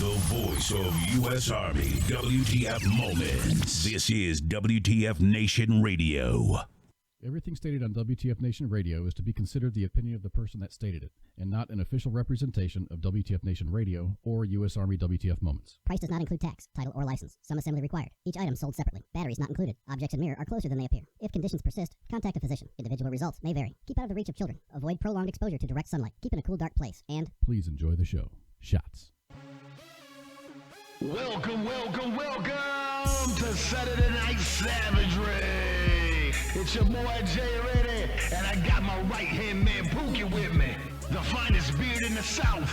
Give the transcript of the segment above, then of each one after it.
The voice of U.S. Army, WTF Moments. This is WTF Nation Radio. Everything stated on WTF Nation Radio is to be considered the opinion of the person that stated it, and not an official representation of WTF Nation Radio or U.S. Army WTF Moments. Price does not include tax, title, or license. Some assembly required. Each item sold separately. Batteries not included. Objects in mirror are closer than they appear. If conditions persist, contact a physician. Individual results may vary. Keep out of the reach of children. Avoid prolonged exposure to direct sunlight. Keep in a cool, dark place. And please enjoy the show. Shots. Welcome to Saturday Night Savagery. It's your boy JReady, and I got my right-hand man Pookie with me, the finest beard in the South.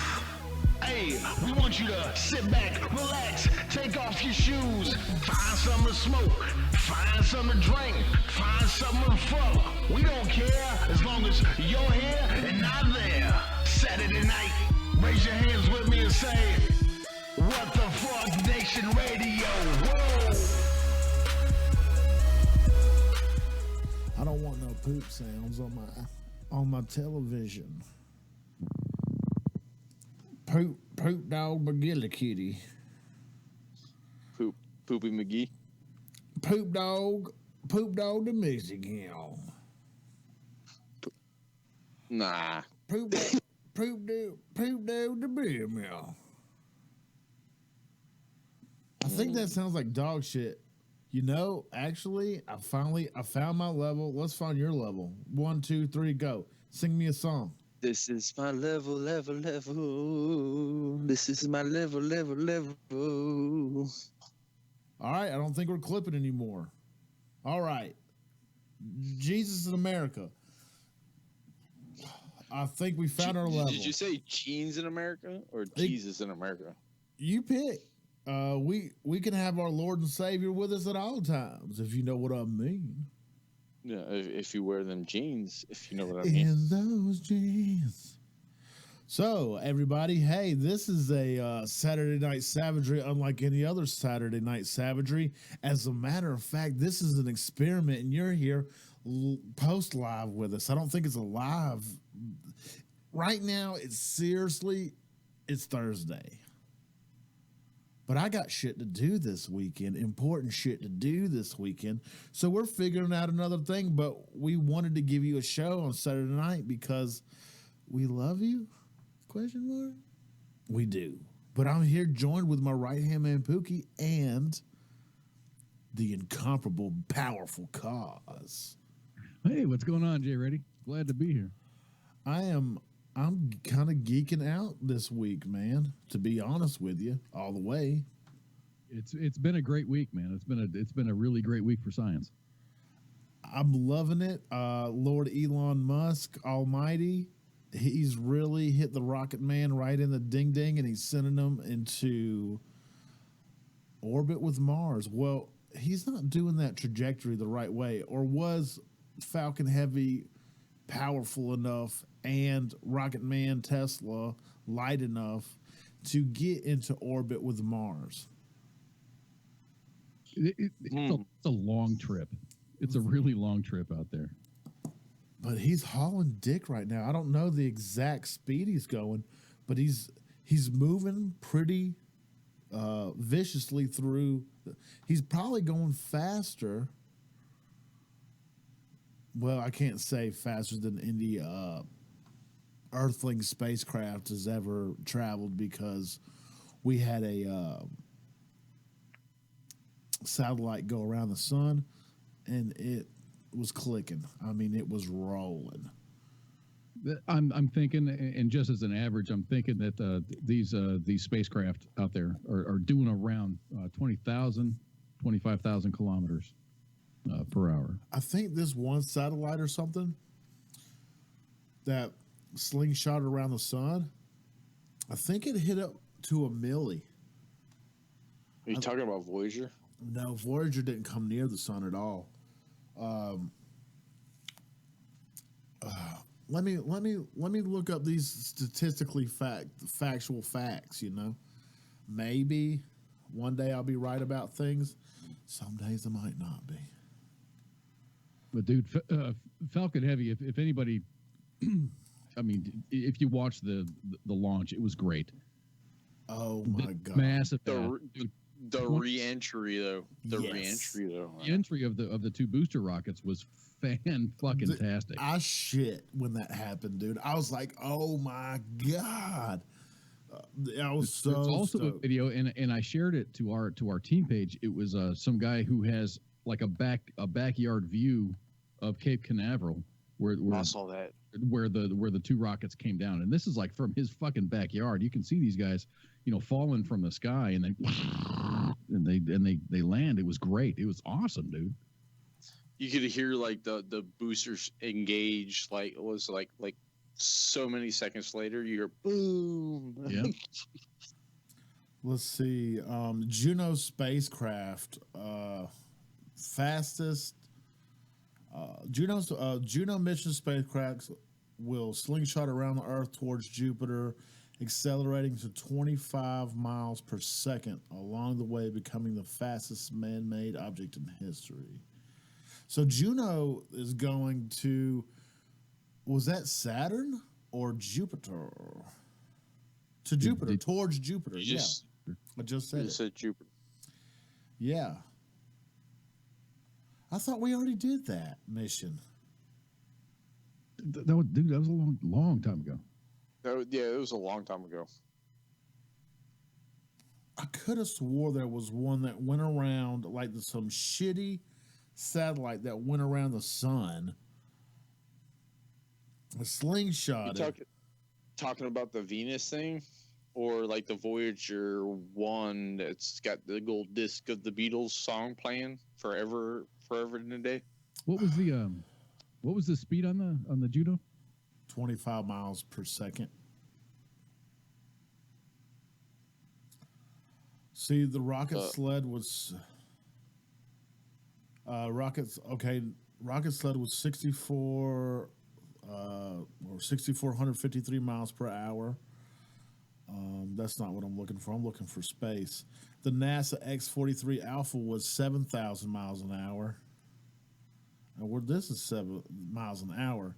Hey, we want you to sit back, relax, take off your shoes, find something to smoke, find something to drink, find something to follow. We don't care as long as you're here and not there. Saturday night, raise your hands with me and say, what the fuck, Nation Radio? Whoa! I don't want no poop sounds on my television. Poop dog McGillicuddy. Poopy McGee. Poop dog the Mexican. Nah. Poop dog the beer mill. I think that sounds like dog shit. You know, actually, I found my level. Let's find your level. 1, 2, 3, go. Sing me a song. This is my level. This is my level. All right, I don't think we're clipping anymore. All right. Jesus in America. I think we found our level. Did you say jeans in America or Jesus in America? You pick. We can have our Lord and Savior with us at all times, if you know what I mean. Yeah, if you wear them jeans, if you know what I mean. In those jeans. So, everybody, hey, this is a Saturday Night Savagery unlike any other Saturday Night Savagery. As a matter of fact, this is an experiment, and you're here post-live with us. I don't think it's a live. Right now, it's Thursday. But I got shit to do this weekend, important shit to do this weekend. So we're figuring out another thing, but we wanted to give you a show on Saturday night because we love you? ? We do. But I'm here joined with my right-hand man, Pookie, and the incomparable, powerful Cause. Hey, what's going on, JReady? Glad to be here. I'm kind of geeking out this week, man, to be honest with you, all the way. It's been a great week, man. It's been a really great week for science. I'm loving it. Lord Elon Musk Almighty, he's really hit the rocket man right in the ding-ding, and he's sending them into orbit with Mars. Well, he's not doing that trajectory the right way, or was Falcon Heavy powerful enough and Rocket Man Tesla light enough to get into orbit with Mars? It's a long trip. It's a really long trip out there. But he's hauling dick right now. I don't know the exact speed he's going, but he's moving pretty viciously through. He's probably going faster. Well, I can't say faster than any Earthling spacecraft has ever traveled, because we had a satellite go around the sun, and it was clicking. I mean, it was rolling. I'm thinking, and just as an average, I'm thinking that these spacecraft out there are doing around 20,000, 25,000 kilometers per hour. I think this one satellite or something that slingshot around the sun, I think it hit up to a milli. Are you talking about Voyager? No, Voyager didn't come near the sun at all. Let me look up these statistically factual facts. You know, maybe one day I'll be right about things. Some days I might not be. But dude, Falcon Heavy. If anybody, I mean, if you watch the launch, it was great. Oh my God! Massive. The re-entry though. The entry of the two booster rockets was fan-fucking-tastic. I shit when that happened, dude. I was like, oh my God. I was so There's also stoked. a video, and I shared it to our team page. It was some guy who has like a backyard view of Cape Canaveral, where I saw that. where the two rockets came down, and this is like from his fucking backyard. You can see these guys, falling from the sky, and they land. It was great. It was awesome, dude. You could hear like the boosters engage. Like it was like so many seconds later, you hear boom. Yeah. Let's see. Juno spacecraft, fastest. Juno mission spacecraft will slingshot around the Earth towards Jupiter, accelerating to 25 miles per second, along the way becoming the fastest man-made object in history. So Juno is going to. Was that Saturn or Jupiter? To Jupiter, towards Jupiter. I just said it. You said Jupiter. Yeah. I thought we already did that mission. That was a long time ago. It was a long time ago. I could have swore there was one that went around, like some shitty satellite that went around the sun. A slingshot. Talking about the Venus thing, or like the Voyager 1 that's got the gold disc of the Beatles song playing forever in a day. What was the speed on the Juno? 25 miles per second. See, the rocket sled was rocket sled was 6,453 miles per hour. That's not what I'm looking for. I'm looking for space. The NASA X-43 Alpha was 7,000 miles an hour. And this is 7 miles an hour.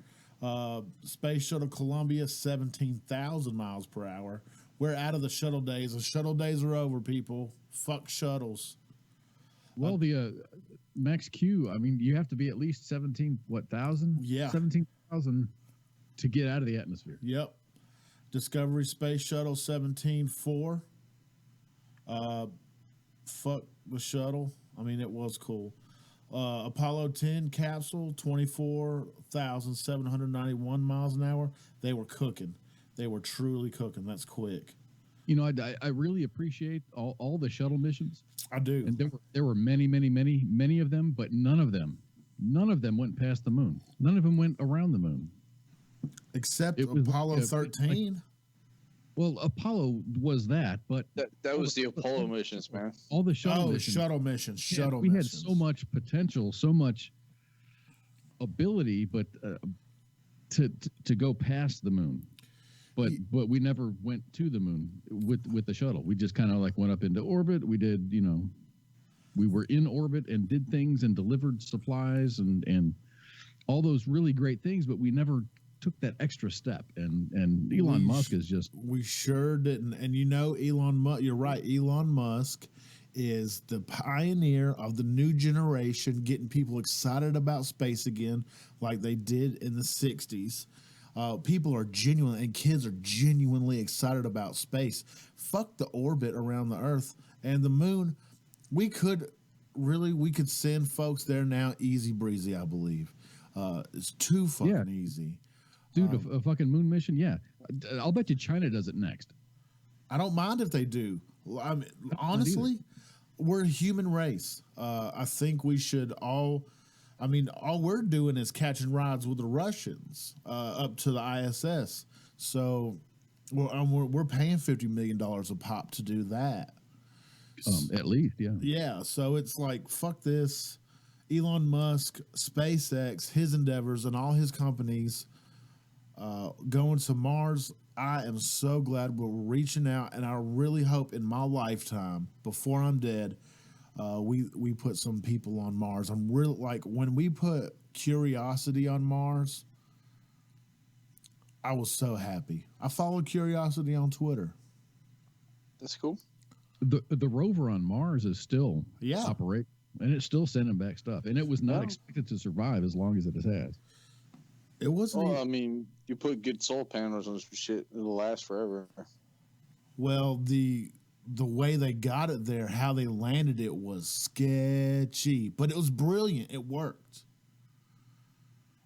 Space Shuttle Columbia, 17,000 miles per hour. We're out of the shuttle days. The shuttle days are over, people. Fuck shuttles. Well, the Max Q, I mean, you have to be at least 17,000? Yeah. 17,000 to get out of the atmosphere. Yep. Discovery Space Shuttle 17.4. Fuck the shuttle. I mean, it was cool. Apollo 10 capsule, 24,791 miles an hour. They were cooking. They were truly cooking. That's quick. I really appreciate all the shuttle missions. I do. And there were many of them, but none of them went past the moon. None of them went around the moon. Except Apollo 13. Well, Apollo was that, but that was the Apollo missions, man. All the shuttle missions. Shuttle missions. We had so much potential, so much ability, but to go past the moon. But we never went to the moon with the shuttle. We just kind of like went up into orbit. We did, we were in orbit and did things and delivered supplies and all those really great things, but we never took that extra step. And Elon Musk is just... We sure didn't. And Elon Musk, you're right. Elon Musk is the pioneer of the new generation, getting people excited about space again like they did in the 60s. People are genuine, and kids are genuinely excited about space. Fuck the orbit around the Earth and the moon. We could send folks there now, easy breezy. I believe it's too fucking easy, dude. A fucking moon mission, yeah. I'll bet you China does it next. I don't mind if they do. I mean, honestly, we're a human race. I think we should all. I mean, all we're doing is catching rides with the Russians up to the ISS. So we're paying $50 million a pop to do that. At least, yeah. Yeah, so it's like, fuck this. Elon Musk, SpaceX, his endeavors, and all his companies going to Mars. I am so glad we're reaching out, and I really hope in my lifetime, before I'm dead, we put some people on Mars. I'm really like, when we put Curiosity on Mars, I was so happy. I followed Curiosity on Twitter. That's cool. The rover on Mars is still operating, and it's still sending back stuff. And it was not expected to survive as long as it has. It wasn't. Well, I mean, you put good solar panels on some shit, it'll last forever. Well, the way they got it there, how they landed it was sketchy, but it was brilliant. It worked.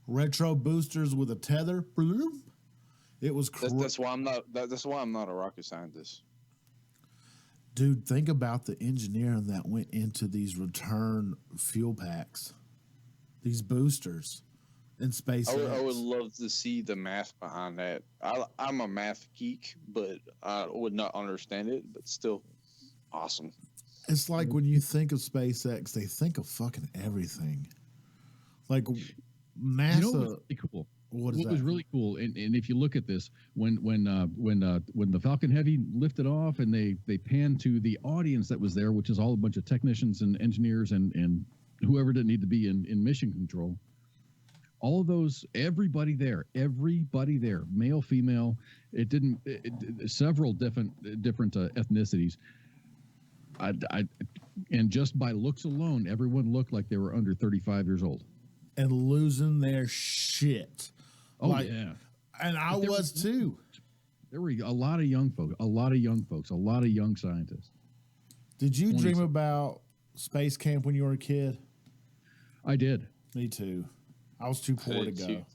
Retro boosters with a tether. It was. That's why I'm not. That's why I'm not a rocket scientist. Dude, think about the engineering that went into these return fuel packs, these boosters in space. I would love to see the math behind that. I'm a math geek, but I would not understand it, but still awesome. It's like when you think of SpaceX, they think of fucking everything. Like NASA. You know what's really cool? What was really cool, and if you look at this, when the Falcon Heavy lifted off and they panned to the audience that was there, which is all a bunch of technicians and engineers and whoever didn't need to be in mission control, all of those, everybody there, male, female, several different ethnicities. And just by looks alone, everyone looked like they were under 35 years old and losing their shit. Oh, yeah. And I was too. There were a lot of young folks, a lot of young scientists. Did you dream about space camp when you were a kid? I did. Me too. I was too poor to go. Too.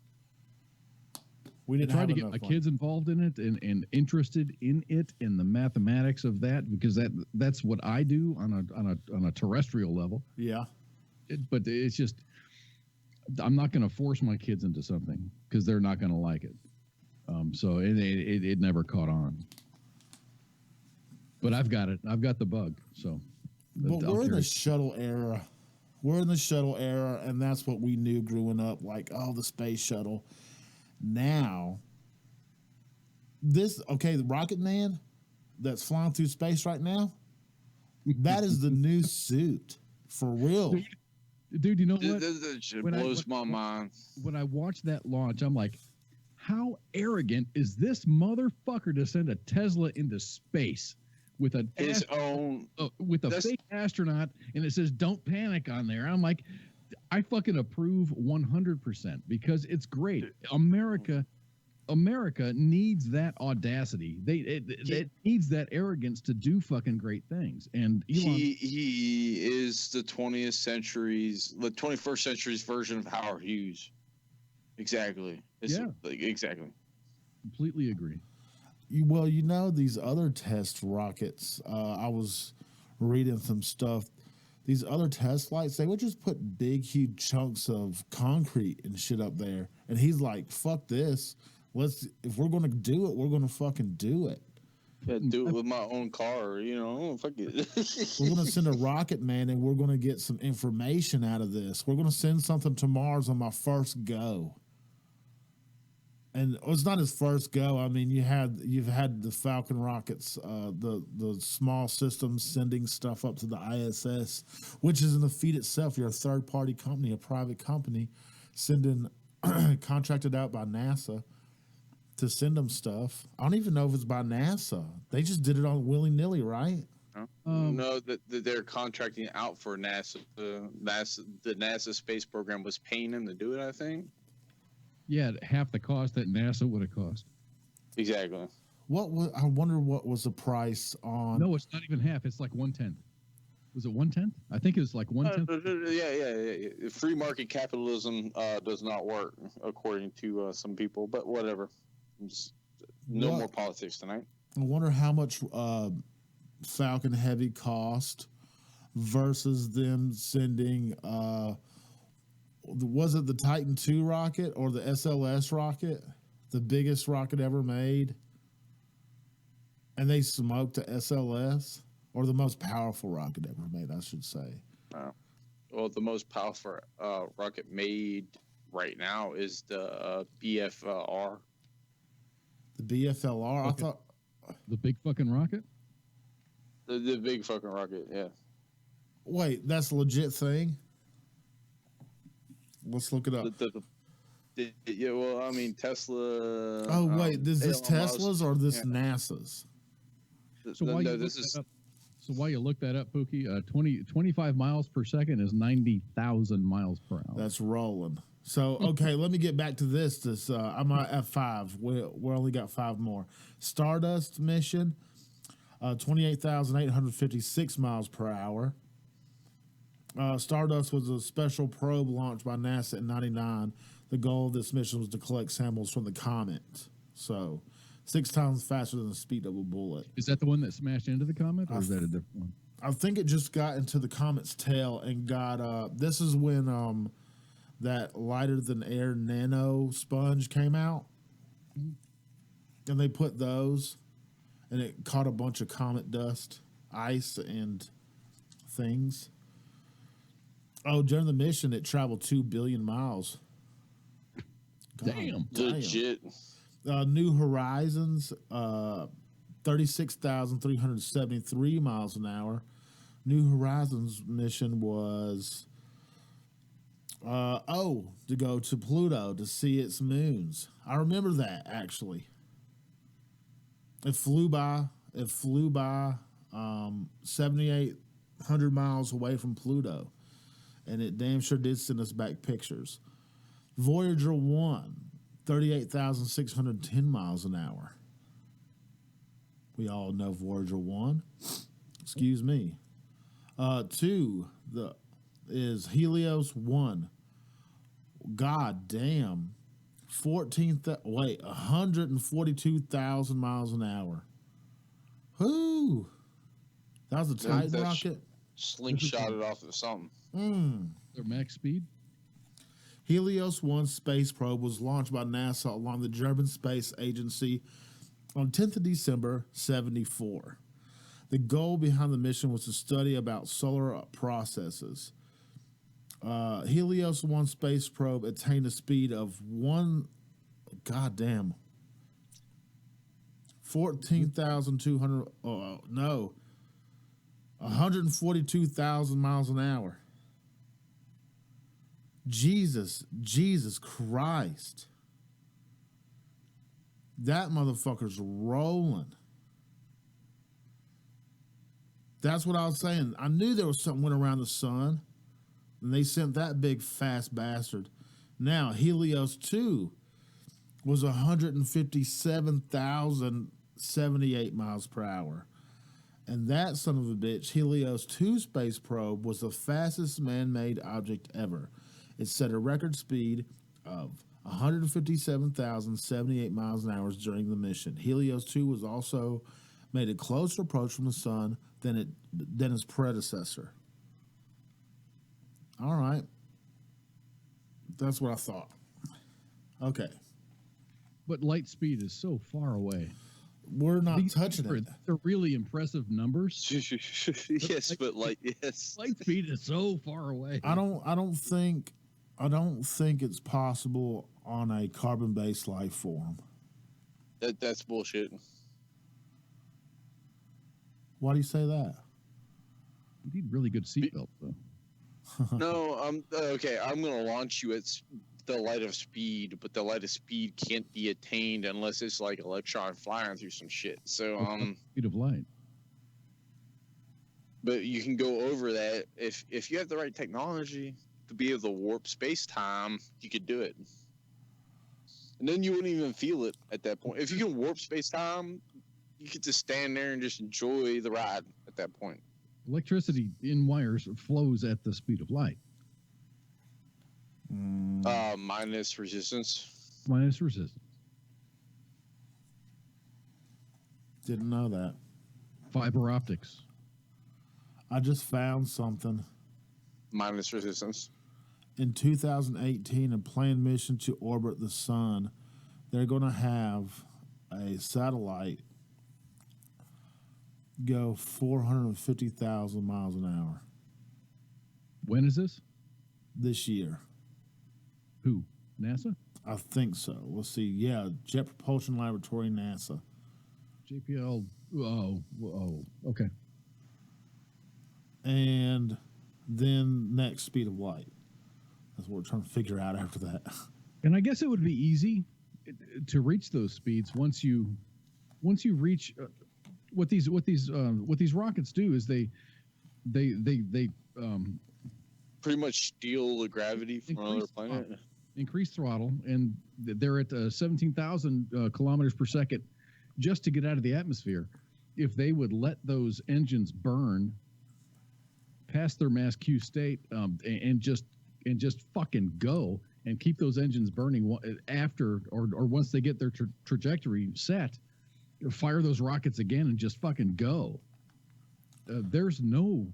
We didn't try to get my kids involved in it and interested in it and the mathematics of that, because that's what I do on a terrestrial level. Yeah. But it's just, I'm not going to force my kids into something because they're not going to like it. So it never caught on. But I've got it. I've got the bug. So. But we're in the shuttle era. We're in the shuttle era, and that's what we knew growing up. Like, the space shuttle. Now, the Rocket Man that's flying through space right now, that is the new suit. For real. Dude, you know what? That shit blows my mind. When I watched that launch, I'm like, how arrogant is this motherfucker to send a Tesla into space with a fake astronaut, and it says "Don't panic" on there? I'm like, I fucking approve 100% because it's great. America needs that audacity. It needs that arrogance to do fucking great things. And Elon, he is the 21st century's version of Howard Hughes. Exactly. Exactly. Completely agree. Well, these other test rockets, I was reading some stuff. These other test flights, they would just put big, huge chunks of concrete and shit up there. And he's like, fuck this. If we're going to do it, we're going to fucking do it. Yeah, do it with my own car, fuck it. We're going to send a rocket man, and we're going to get some information out of this. We're going to send something to Mars on my first go. And it's not his first go. I mean, you've had the Falcon rockets, the small systems sending stuff up to the ISS, which is in the feat itself. You're a third-party company, a private company, sending contracted out by NASA to send them stuff. I don't even know if it's by NASA. They just did it on willy-nilly, right? No, that they're contracting out for NASA. The NASA space program was paying them to do it, I think. Yeah, half the cost that NASA would have cost. Exactly. I wonder what was the price on? No, it's not even half. It's like 1/10. Was it 1/10? I think it was like 1/10. Yeah. Free market capitalism does not work, according to some people. But whatever. No more politics tonight. I wonder how much Falcon Heavy cost versus them sending. Was it the Titan II rocket or the SLS rocket, the biggest rocket ever made? And they smoked the SLS, or the most powerful rocket ever made, I should say. Well, the most powerful rocket made right now is the BFR. The BFLR? I thought the big fucking rocket. The big fucking rocket, yeah. Wait, that's a legit thing? Let's look it up. Yeah, well, I mean, Tesla. Oh, wait, is this Tesla's or this NASA's? So while you look that up, Pookie, 25 miles per second is 90,000 miles per hour. That's rolling. So, okay, let me get back to this. I'm at F5. We only got 5 more. Stardust mission, 28,856 miles per hour. Stardust was a special probe launched by NASA in 1999. The goal of this mission was to collect samples from the comet. So, 6 times faster than the speed of a bullet. Is that the one that smashed into the comet, or is that a different one? I think it just got into the comet's tail and got. This is when that lighter than air nano sponge came out, and they put those, and it caught a bunch of comet dust, ice, and things. Oh, during the mission, it traveled 2 billion miles. Damn. Legit. New Horizons, 36,373 miles an hour. New Horizons mission was, to go to Pluto to see its moons. I remember that, actually. It flew by 7,800 miles away from Pluto. And it damn sure did send us back pictures. Voyager 1, 38,610 miles an hour. We all know Voyager 1. Excuse me. 2 is Helios 1. God damn. 142,000 miles an hour. Whoo! That was a Titan rocket. Slingshotted off of something. Their max speed? Helios 1 space probe was launched by NASA along the German Space Agency on 10th of December, 1974. The goal behind the mission was to study about solar processes. Helios 1 space probe attained a speed of 142,000 miles an hour. Jesus Christ. That motherfucker's rolling. That's what I was saying. I knew there was something went around the sun, and they sent that big fast bastard. Now, Helios 2 was 157,078 miles per hour. And that son of a bitch, Helios 2 space probe, was the fastest man-made object ever. It set a record speed of 157,078 miles an hour during the mission. Helios 2 was also made a closer approach from the sun than its predecessor. All right. That's what I thought. Okay. But light speed is so far away. We're not touching it. They're really impressive numbers. Yes, but light speed is so far away. I don't think it's possible on a carbon-based life form. That's bullshit. Why do you say that? You need really good seatbelts, though. No, okay. I'm gonna launch you at the light of speed, but the light of speed can't be attained unless it's like electron flying through some shit. So speed of light. But you can go over that if you have the right technology to be able to warp space time. You could do it, and then you wouldn't even feel it at that point. If you can warp space time, you could just stand there and just enjoy the ride at that point. Electricity in wires flows at the speed of light. Minus resistance. Minus resistance. Didn't know that. Fiber optics. I just found something. Minus resistance. In 2018, a planned mission to orbit the sun, they're going to have a satellite go 450,000 miles an hour. When is this? This year. Who? NASA? I think so. Let's see. Yeah, Jet Propulsion Laboratory, NASA. JPL. Oh, okay. And then next, speed of light. That's what we're trying to figure out after that. And I guess it would be easy to reach those speeds once you reach what these rockets do is they pretty much steal the gravity from another planet. Increase throttle, and they're at 17,000 kilometers per second just to get out of the atmosphere. If they would let those engines burn past their mass Q state and just fucking go and keep those engines burning after or once they get their trajectory set, fire those rockets again and just fucking go. There's no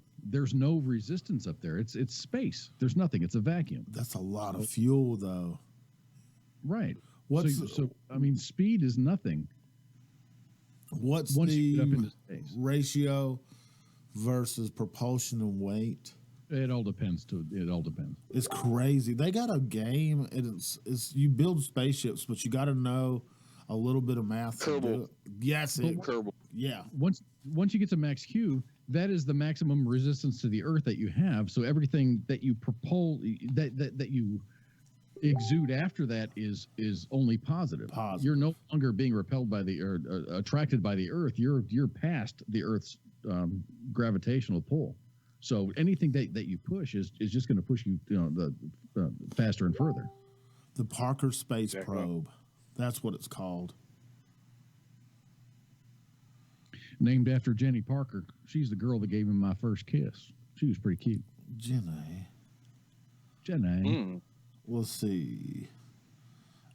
resistance up there. It's space. There's nothing. It's a vacuum. That's a lot of fuel, though. Right. So I mean, speed is nothing. What's the ratio versus propulsion and weight? It all depends. It's crazy. They got a game. It's you build spaceships, but you got to know a little bit of math. Kerbal. Yes, Kerbal. Yeah. Once you get to max Q, that is the maximum resistance to the Earth that you have. So everything that you that you exude after that is only positive. You're no longer being repelled by attracted by the Earth. You're past the Earth's gravitational pull. So anything that you push is just going to push you, the faster and further. The Parker Space Probe. That's what it's called. Named after Jenny Parker. She's the girl that gave him my first kiss. She was pretty cute. Jenny. Let's see.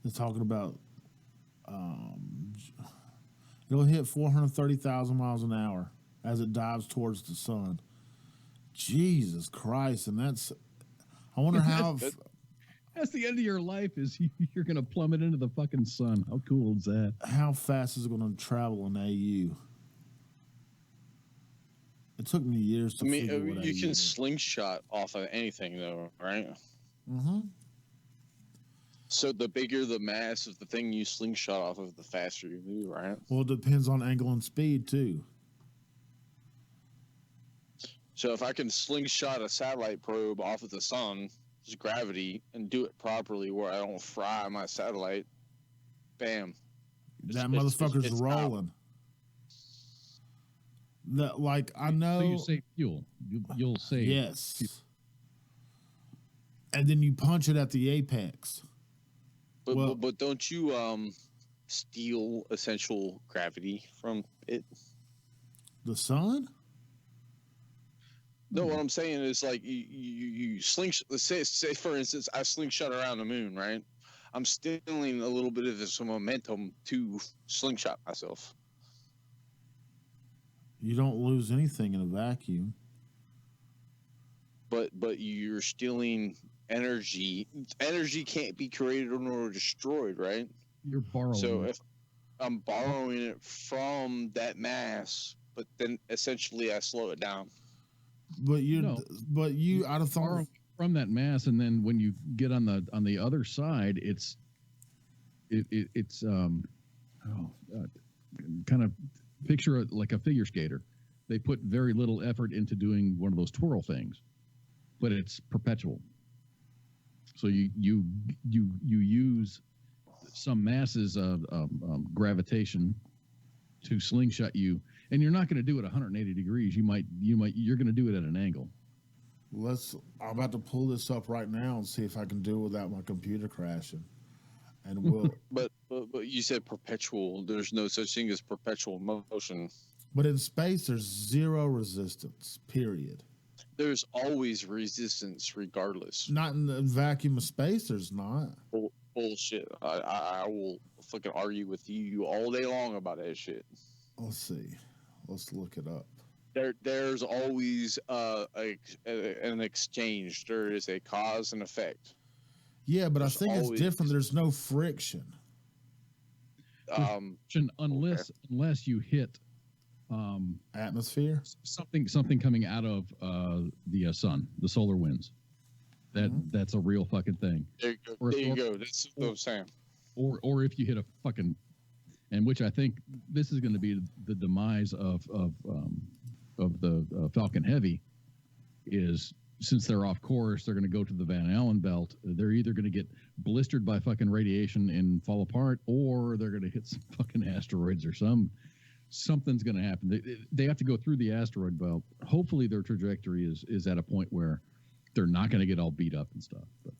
They're talking about it'll hit 430,000 miles an hour as it dives towards the sun. Jesus Christ. And I wonder how... That's the end of your life is you're going to plummet into the fucking sun. How cool is that? How fast is it going to travel in AU? It took me years to figure what you can slingshot off of anything, though, right? Mm-hmm. So the bigger the mass of the thing you slingshot off of, the faster you move, right? Well, it depends on angle and speed, too. So if I can slingshot a satellite probe off of the sun, just gravity, and do it properly where I don't fry my satellite, bam. That motherfucker's rolling. I know. So you save fuel. You'll save. Yes. Fuel. And then you punch it at the apex. But don't you steal essential gravity from it? The sun? No, what I'm saying is like you slingshot. Say for instance, I slingshot around the moon, right? I'm stealing a little bit of this momentum to slingshot myself. You don't lose anything in a vacuum. But you're stealing energy. Energy can't be created nor destroyed, right? You're borrowing. So if I'm borrowing it from that mass, but then essentially I slow it down. But I'd have thought from that mass, and then when you get on the other side, it's kind of picture it like a figure skater. They put very little effort into doing one of those twirl things, but it's perpetual. So you use some masses of gravitation to slingshot you, and you're not going to do it 180 degrees. You're going to do it at an angle. I'm about to pull this up right now and see if I can do it without my computer crashing. And we'll. but you said perpetual. There's no such thing as perpetual motion. But in space, there's zero resistance. Period. There's always resistance, regardless. Not in the vacuum of space. There's not. Bullshit. I will fucking argue with you all day long about that shit. Let's see. Let's look it up. There's always an exchange. There is a cause and effect. Yeah, but I think it's different. There's no friction. Unless you hit atmosphere, something coming out of the sun, the solar winds. That's a real fucking thing. There you go. That's what I'm saying. Or if you hit a fucking, and which I think this is going to be the demise of the Falcon Heavy, is since they're off course, they're going to go to the Van Allen belt. They're either going to get blistered by fucking radiation and fall apart, or they're going to hit some fucking asteroids or some something's going to happen. They have to go through the asteroid belt. Hopefully their trajectory is at a point where they're not going to get all beat up and stuff. But.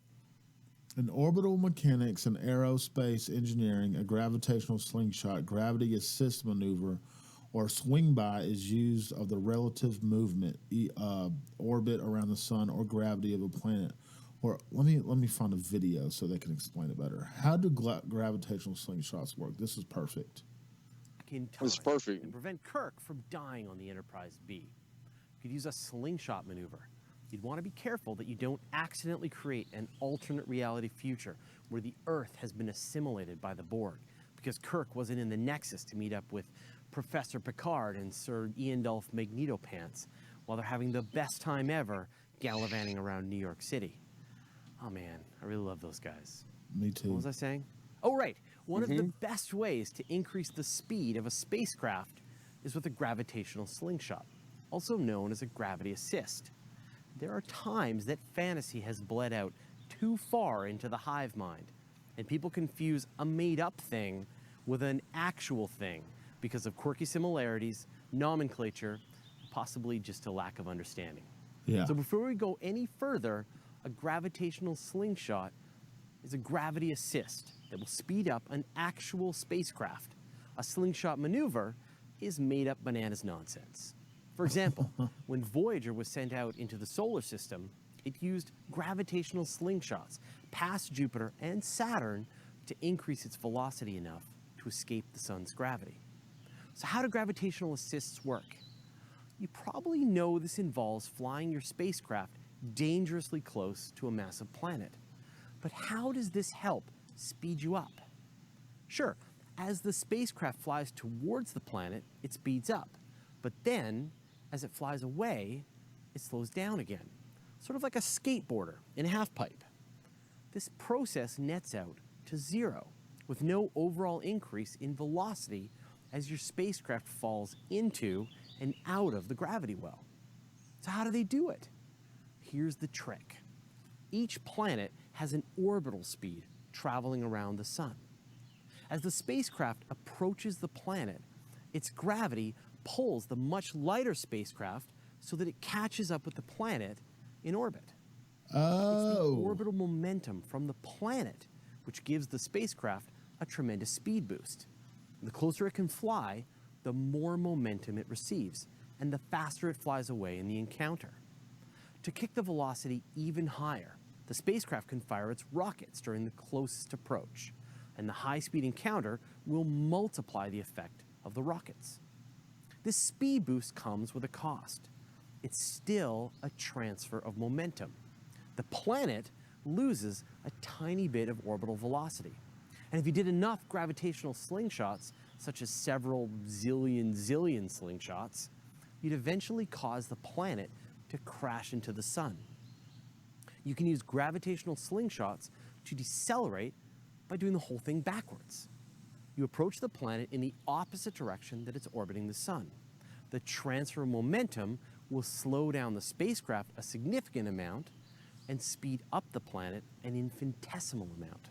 In orbital mechanics and aerospace engineering, a gravitational slingshot, gravity assist maneuver, or swing by is used of the relative movement, orbit around the sun, or gravity of a planet. Or let me find a video so they can explain it better. How do gravitational slingshots work? This is perfect. In time It's perfect. and prevent Kirk from dying on the Enterprise B. You could use a slingshot maneuver. You'd want to be careful that you don't accidentally create an alternate reality future where the Earth has been assimilated by the Borg, because Kirk wasn't in the Nexus to meet up with Professor Picard and Sir Eandulf Magnetopants while they're having the best time ever gallivanting around New York City. Oh man, I really love those guys. Me too. What was I saying? Oh, right. One of the best ways to increase the speed of a spacecraft is with a gravitational slingshot, also known as a gravity assist. There are times that fantasy has bled out too far into the hive mind, and people confuse a made-up thing with an actual thing because of quirky similarities, nomenclature, possibly just a lack of understanding. Yeah. So before we go any further, a gravitational slingshot is a gravity assist that will speed up an actual spacecraft. A slingshot maneuver is made-up bananas nonsense. For example, when Voyager was sent out into the solar system, it used gravitational slingshots past Jupiter and Saturn to increase its velocity enough to escape the sun's gravity. So how do gravitational assists work? You probably know this involves flying your spacecraft dangerously close to a massive planet. But how does this help speed you up? Sure, as the spacecraft flies towards the planet, it speeds up. But then, as it flies away, it slows down again, sort of like a skateboarder in a half pipe. This process nets out to zero, with no overall increase in velocity as your spacecraft falls into and out of the gravity well. So how do they do it? Here's the trick. Each planet has an orbital speed traveling around the sun. As the spacecraft approaches the planet, its gravity pulls the much lighter spacecraft so that it catches up with the planet in orbit. Oh. It's the orbital momentum from the planet which gives the spacecraft a tremendous speed boost. The closer it can fly, the more momentum it receives, and the faster it flies away in the encounter. To kick the velocity even higher, the spacecraft can fire its rockets during the closest approach, and the high-speed encounter will multiply the effect of the rockets. This speed boost comes with a cost. It's still a transfer of momentum. The planet loses a tiny bit of orbital velocity. And if you did enough gravitational slingshots, such as several zillion slingshots, you'd eventually cause the planet to crash into the sun. You can use gravitational slingshots to decelerate by doing the whole thing backwards. You approach the planet in the opposite direction that it's orbiting the sun. The transfer of momentum will slow down the spacecraft a significant amount and speed up the planet an infinitesimal amount.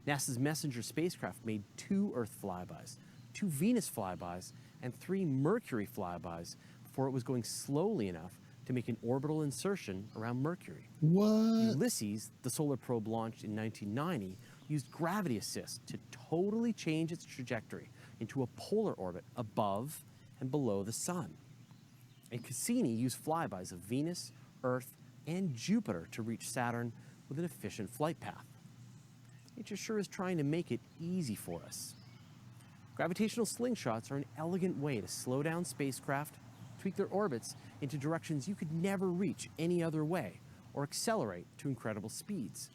NASA's Messenger spacecraft made 2 Earth flybys, 2 Venus flybys, and 3 Mercury flybys before it was going slowly enough to make an orbital insertion around Mercury. What? Ulysses, the solar probe launched in 1990, used gravity assist to totally change its trajectory into a polar orbit above and below the sun. And Cassini used flybys of Venus, Earth, and Jupiter to reach Saturn with an efficient flight path. Nature sure is trying to make it easy for us. Gravitational slingshots are an elegant way to slow down spacecraft, tweak their orbits into directions you could never reach any other way, or accelerate to incredible speeds.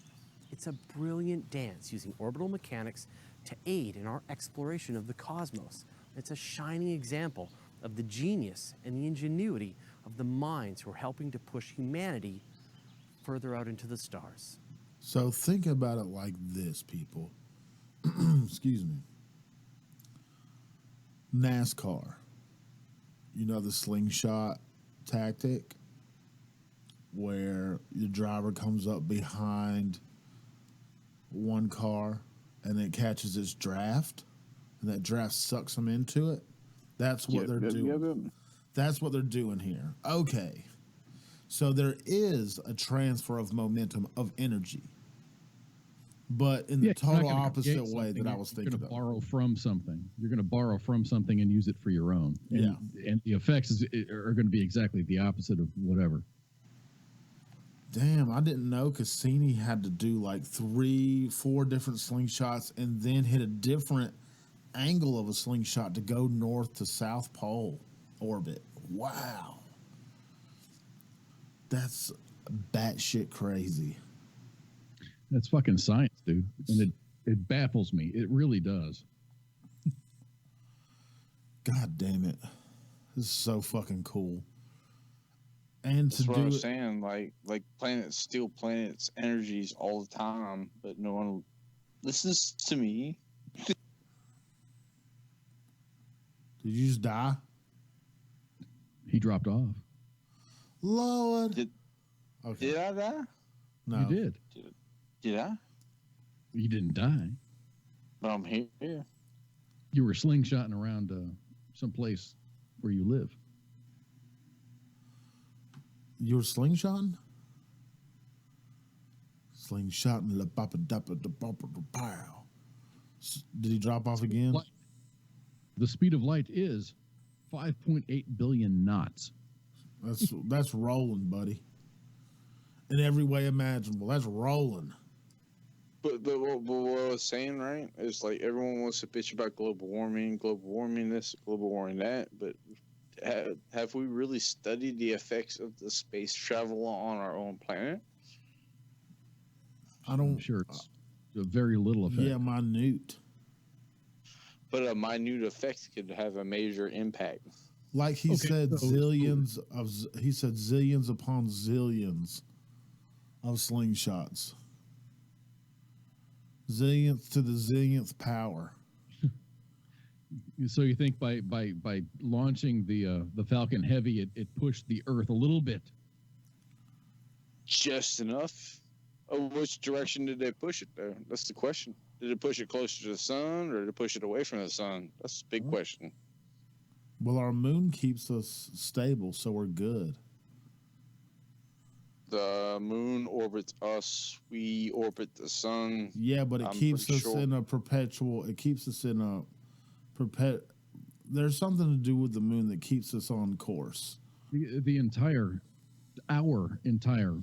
It's a brilliant dance using orbital mechanics to aid in our exploration of the cosmos. It's a shining example of the genius and the ingenuity of the minds who are helping to push humanity further out into the stars. So think about it like this, people. Excuse me. NASCAR. You know the slingshot tactic where the driver comes up behind one car and it catches its draft and that draft sucks them into it. That's what they're doing. That's what they're doing here. Okay. So there is a transfer of momentum of energy, but in the total opposite way that I was thinking of. You're going to borrow from something. You're going to borrow from something and use it for your own. And, and the effects are going to be exactly the opposite of whatever. Damn, I didn't know Cassini had to do like 3-4 different slingshots and then hit a different angle of a slingshot to go north to South Pole orbit. Wow. That's batshit crazy. That's fucking science, dude. And it baffles me. It really does. God damn it. This is so fucking cool. And that's what I'm saying. Like planets steal planets' energies all the time, but no one listens to me. Did you just die? He dropped off. Lord. Did I die? No. You did. Did I? You didn't die. But I'm here. You were slingshotting around someplace where you live. You were slingshotting? Slingshotting la papa dappa da papa da pow. Did he drop off again? The speed of light is 5.8 billion knots. That's rolling, buddy. In every way imaginable. That's rolling. But what I was saying, right, is like everyone wants to bitch about global warming this, global warming that, but have we really studied the effects of the space travel on our own planet? I'm sure it's a very little effect. Yeah, minute. But a minute effect could have a major impact. Like he said, zillions upon zillions of slingshots. Zillionth to the zillionth power. So you think by launching the Falcon Heavy, it pushed the Earth a little bit? Just enough. Oh, which direction did they push it there? That's the question. Did it push it closer to the sun, or did it push it away from the sun? That's a big question. Well, our moon keeps us stable, so we're good. The moon orbits us. We orbit the sun. Yeah, but it keeps us in a perpetual. It keeps us in a There's something to do with the moon that keeps us on course. Our entire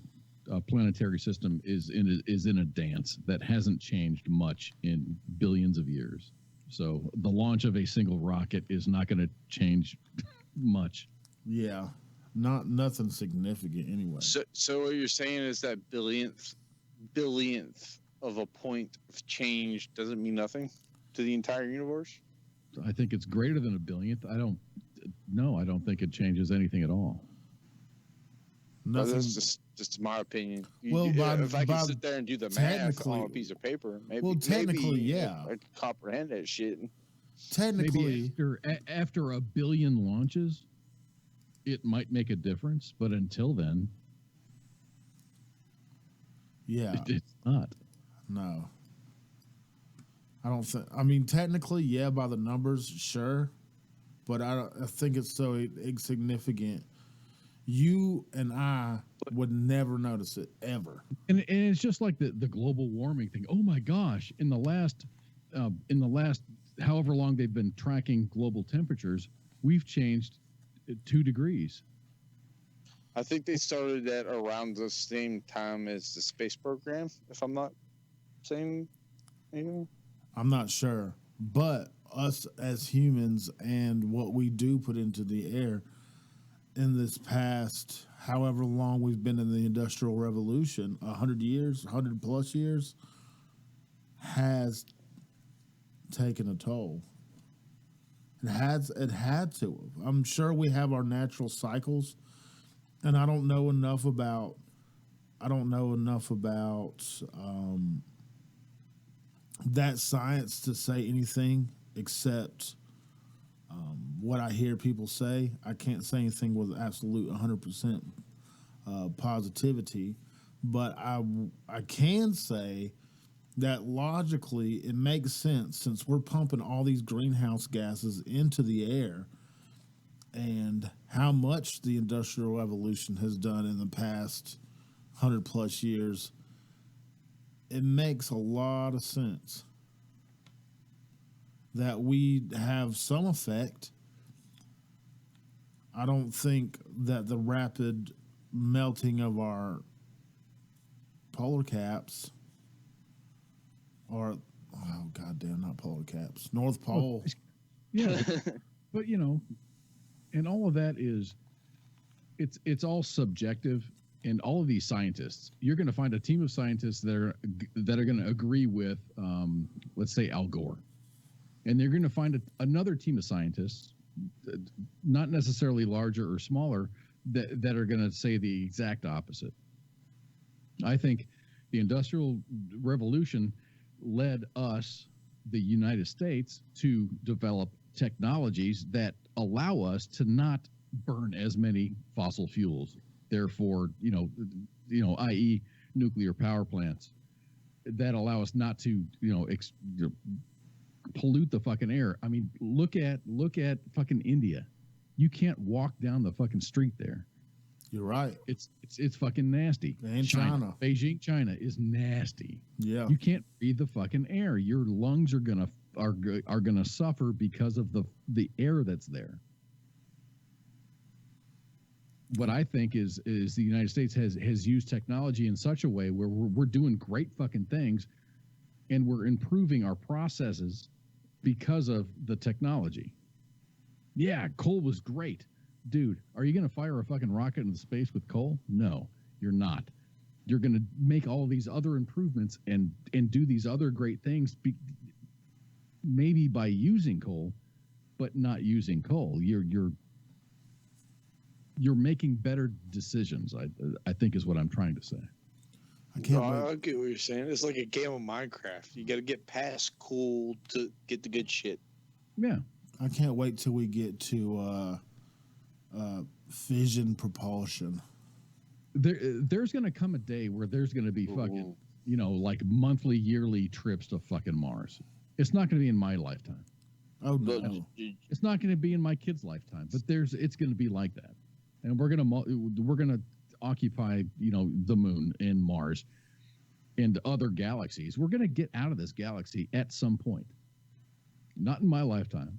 planetary system is in a dance that hasn't changed much in billions of years. So the launch of a single rocket is not going to change much. Yeah, nothing significant anyway. So what you're saying is that billionth of a point of change doesn't mean nothing to the entire universe? I think it's greater than a billionth. I don't think it changes anything at all. Nothing. Well, that's just my opinion. If I could sit there and do the math on a piece of paper, maybe I could comprehend that shit. Technically, maybe after a billion launches, it might make a difference, but until then, it's not. No. I don't think. I mean, technically, yeah, by the numbers, sure, but I think it's so insignificant. You and I would never notice it ever. And it's just like the global warming thing. Oh my gosh! In the last however long they've been tracking global temperatures, we've changed 2 degrees. I think they started that around the same time as the space program, if I'm not saying anything. I'm not sure, but us as humans and what we do put into the air in this past, however long we've been in the Industrial Revolution, 100 years, 100 plus years, has taken a toll. It had to. I'm sure we have our natural cycles, and I don't know enough about that science to say anything except what I hear people say. I can't say anything with absolute 100% positivity, but I can say that logically it makes sense since we're pumping all these greenhouse gases into the air and how much the Industrial Revolution has done in the past 100 plus years, it makes a lot of sense that we have some effect. I don't think that the rapid melting of our polar caps or, oh, goddamn, not polar caps, North Pole. Yeah. But, you know, and all of that is, it's all subjective. And all of these scientists, you're going to find a team of scientists that are going to agree with, let's say, Al Gore. And they're going to find another team of scientists, not necessarily larger or smaller, that are going to say the exact opposite. I think the Industrial Revolution led us, the United States, to develop technologies that allow us to not burn as many fossil fuels. Therefore, i.e., nuclear power plants that allow us not to, pollute the fucking air. I mean, look at fucking India. You can't walk down the fucking street there. You're right. It's fucking nasty. And China. Beijing, China is nasty. Yeah. You can't breathe the fucking air. Your lungs are gonna suffer because of the air that's there. What I think is the United States has used technology in such a way where we're doing great fucking things, and we're improving our processes because of the technology. Yeah, coal was great. Dude, are you going to fire a fucking rocket into space with coal? No, you're not. You're going to make all these other improvements and do these other great things, maybe by using coal, but not using coal. You're making better decisions, I think is what I'm trying to say. I get what you're saying. It's like a game of Minecraft. You got to get past cool to get the good shit. Yeah. I can't wait till we get to fission propulsion. There's going to come a day where there's going to be fucking, like monthly, yearly trips to fucking Mars. It's not going to be in my lifetime. Oh, no. It's not going to be in my kid's lifetime, but it's going to be like that. And we're gonna occupy, the moon and Mars and other galaxies. We're gonna get out of this galaxy at some point. Not in my lifetime.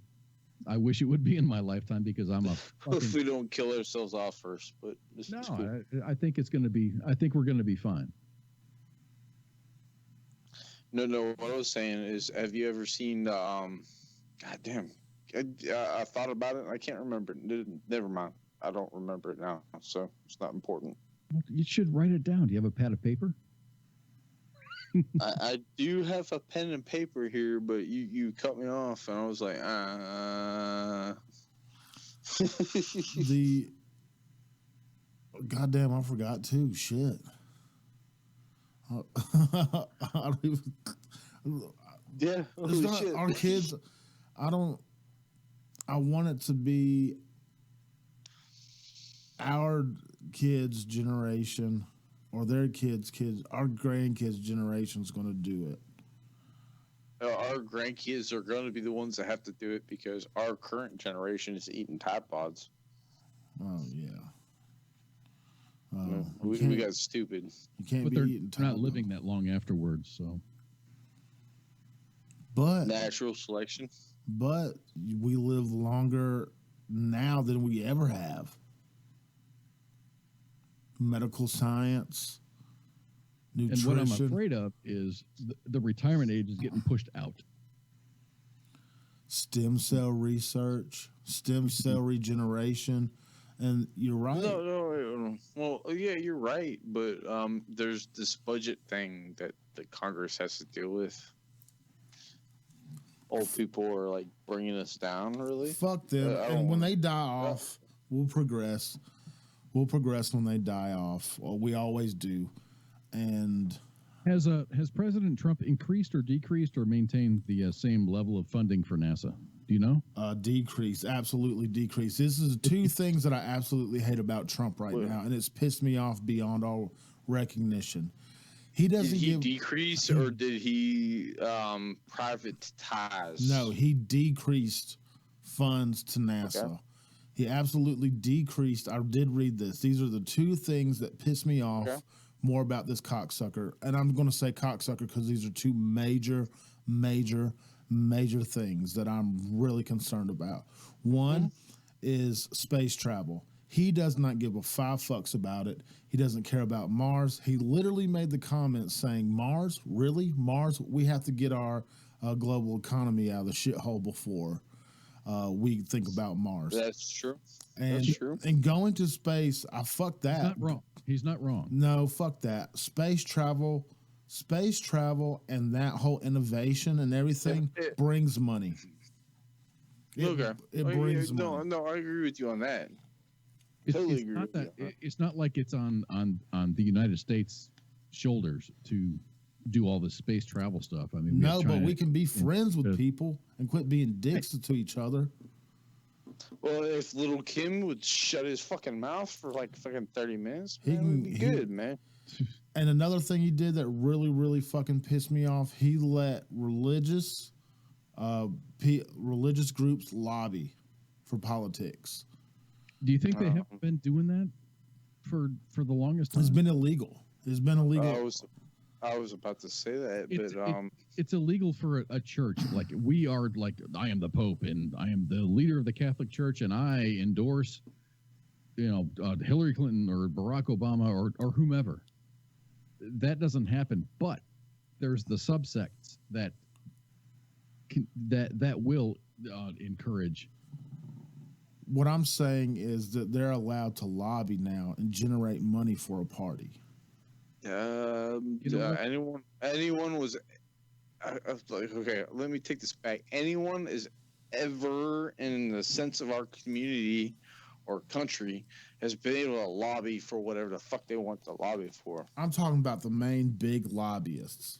I wish it would be in my lifetime because I'm a. If we don't kill ourselves off first, but no, cool. I think it's gonna be. I think we're gonna be fine. No. What I was saying is, have you ever seen the? Goddamn, I thought about it. I can't remember. Never mind. I don't remember it now, so it's not important. You should write it down. Do you have a pad of paper? I do have a pen and paper here, but you cut me off, and I was like, Goddamn, I forgot too. Shit. I don't even. Yeah, it's not shit. Our kids. I want it to be our kids' generation, or their kids, our grandkids' generation is going to do it. Our grandkids are going to be the ones that have to do it because our current generation is eating Tide Pods. Oh yeah. We got stupid. You can't be eating. They're not living that long afterwards, so. But natural selection. But we live longer now than we ever have. Medical science, nutrition. And what I'm afraid of is the retirement age is getting pushed out. Stem cell research, stem cell regeneration, and you're right. No. Well, yeah, you're right, but there's this budget thing that the Congress has to deal with. Old people are like bringing us down, really. Fuck them. And when they die off, we'll progress. We'll progress when they die off. Well, we always do. And has President Trump increased or decreased or maintained the same level of funding for NASA? Do you know? Decrease, absolutely decrease. This is two things that I absolutely hate about Trump right now, and it's pissed me off beyond all recognition. He doesn't. Did he decrease or did he privatize? No, he decreased funds to NASA. Okay. He absolutely decreased. I did read this. These are the two things that piss me off more about this cocksucker. And I'm going to say cocksucker because these are two major things that I'm really concerned about. One is space travel. He does not give a five fucks about it. He doesn't care about Mars. He literally made the comment saying, Mars? Really? Mars? We have to get our global economy out of the shithole before we think about Mars. That's true. That's true. And going to space, I fuck that. He's not wrong. He's not wrong. No, fuck that. Space travel, and that whole innovation and everything brings money. It brings money. No, I agree with you on that. It's not like it's on the United States shoulders to do all this space travel stuff. I mean, but we can be friends with people and quit being dicks to each other. Well, if little Kim would shut his fucking mouth for like fucking 30 minutes, man, it would be good, man. And another thing he did that really, really fucking pissed me off, he let religious groups lobby for politics. Do you think they haven't been doing that for the longest time? It's been illegal. I was about to say that, it's illegal for a church. Like we are, like I am the Pope and I am the leader of the Catholic Church and I endorse, Hillary Clinton or Barack Obama or whomever. That doesn't happen, but there's the subsects that will encourage. What I'm saying is that they're allowed to lobby now and generate money for a party. Anyone was like, okay, let me take this back. Anyone is ever in the sense of our community or country has been able to lobby for whatever the fuck they want to lobby for. I'm talking about the main big lobbyists.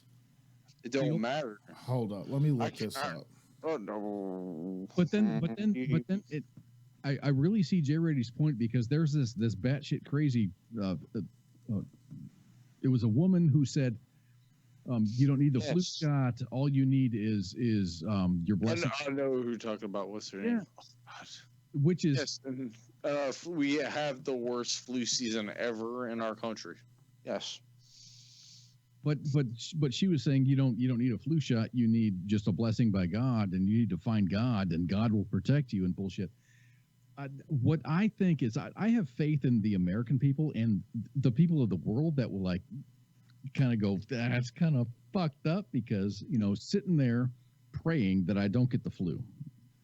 It don't matter. Hold up, let me look this up. Oh no! But then I really see JReady's point because there's this batshit crazy. It was a woman who said, "You don't need the flu shot. All you need is your blessing." I know who you're talking about. What's her name? Oh, which is we have the worst flu season ever in our country. Yes. But she was saying you don't need a flu shot. You need just a blessing by God, and you need to find God, and God will protect you and bullshit. What I think is I have faith in the American people and the people of the world that will like kind of go, that's kind of fucked up because, sitting there praying that I don't get the flu.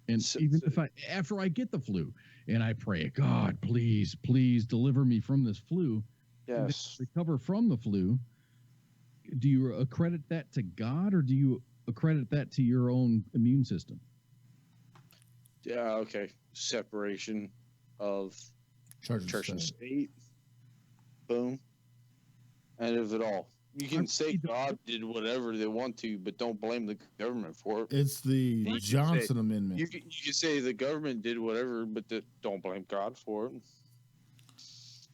And even if after I get the flu and I pray, God, please deliver me from this flu. Yes. Recover from the flu. Do you accredit that to God or do you accredit that to your own immune system? Yeah, okay. Separation of church and state. Boom. End of it all. You can say God did whatever they want to, but don't blame the government for it. It's the Johnson Amendment. You can say the government did whatever, but don't blame God for it.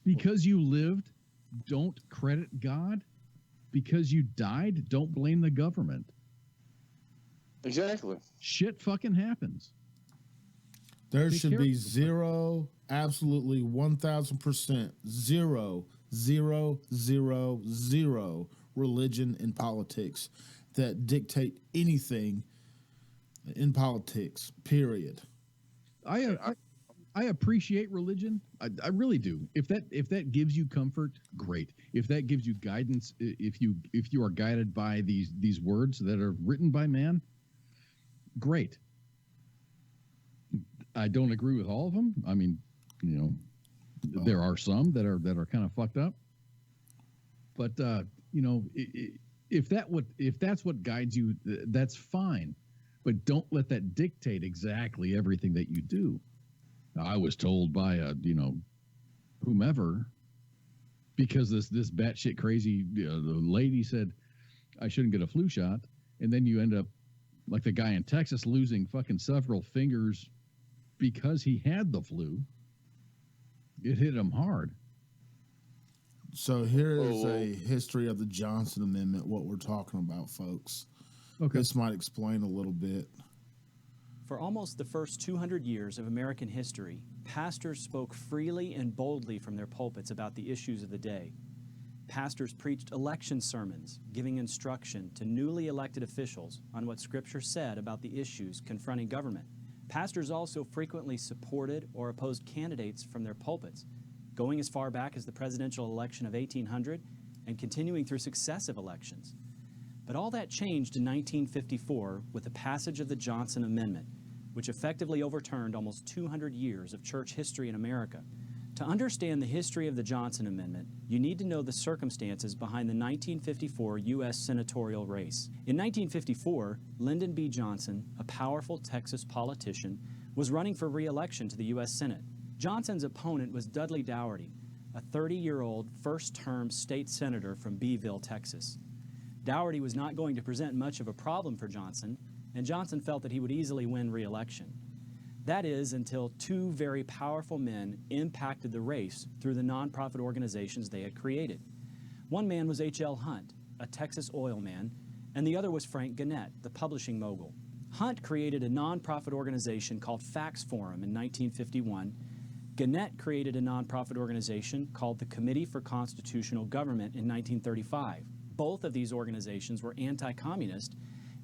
Because you lived, don't credit God. Because you died, don't blame the government. Exactly. Shit fucking happens. There should be zero, absolutely 1,000%, zero religion in politics that dictate anything in politics, period. I appreciate religion. I really do. If that gives you comfort, great. If that gives you guidance, if you are guided by these words that are written by man, great. I don't agree with all of them. I mean, there are some that are kind of fucked up. But if that's what guides you, that's fine. But don't let that dictate exactly everything that you do. I was told by whomever, because this batshit crazy lady said I shouldn't get a flu shot, and then you end up like the guy in Texas losing fucking several fingers because he had the flu. It hit him hard. So here is a history of the Johnson Amendment, what we're talking about, folks. Okay. This might explain a little bit. For almost the first 200 years of American history, pastors spoke freely and boldly from their pulpits about the issues of the day. Pastors preached election sermons, giving instruction to newly elected officials on what Scripture said about the issues confronting government. Pastors also frequently supported or opposed candidates from their pulpits, going as far back as the presidential election of 1800 and continuing through successive elections. But all that changed in 1954 with the passage of the Johnson Amendment, which effectively overturned almost 200 years of church history in America. To understand the history of the Johnson Amendment, you need to know the circumstances behind the 1954 U.S. senatorial race. In 1954, Lyndon B. Johnson, a powerful Texas politician, was running for re-election to the U.S. Senate. Johnson's opponent was Dudley Dougherty, a 30-year-old first-term state senator from Beeville, Texas. Dougherty was not going to present much of a problem for Johnson, and Johnson felt that he would easily win re-election. That is, until two very powerful men impacted the race through the nonprofit organizations they had created. One man was H.L. Hunt, a Texas oil man, and the other was Frank Gannett, the publishing mogul. Hunt created a nonprofit organization called Facts Forum in 1951. Gannett created a nonprofit organization called the Committee for Constitutional Government in 1935. Both of these organizations were anti-communist,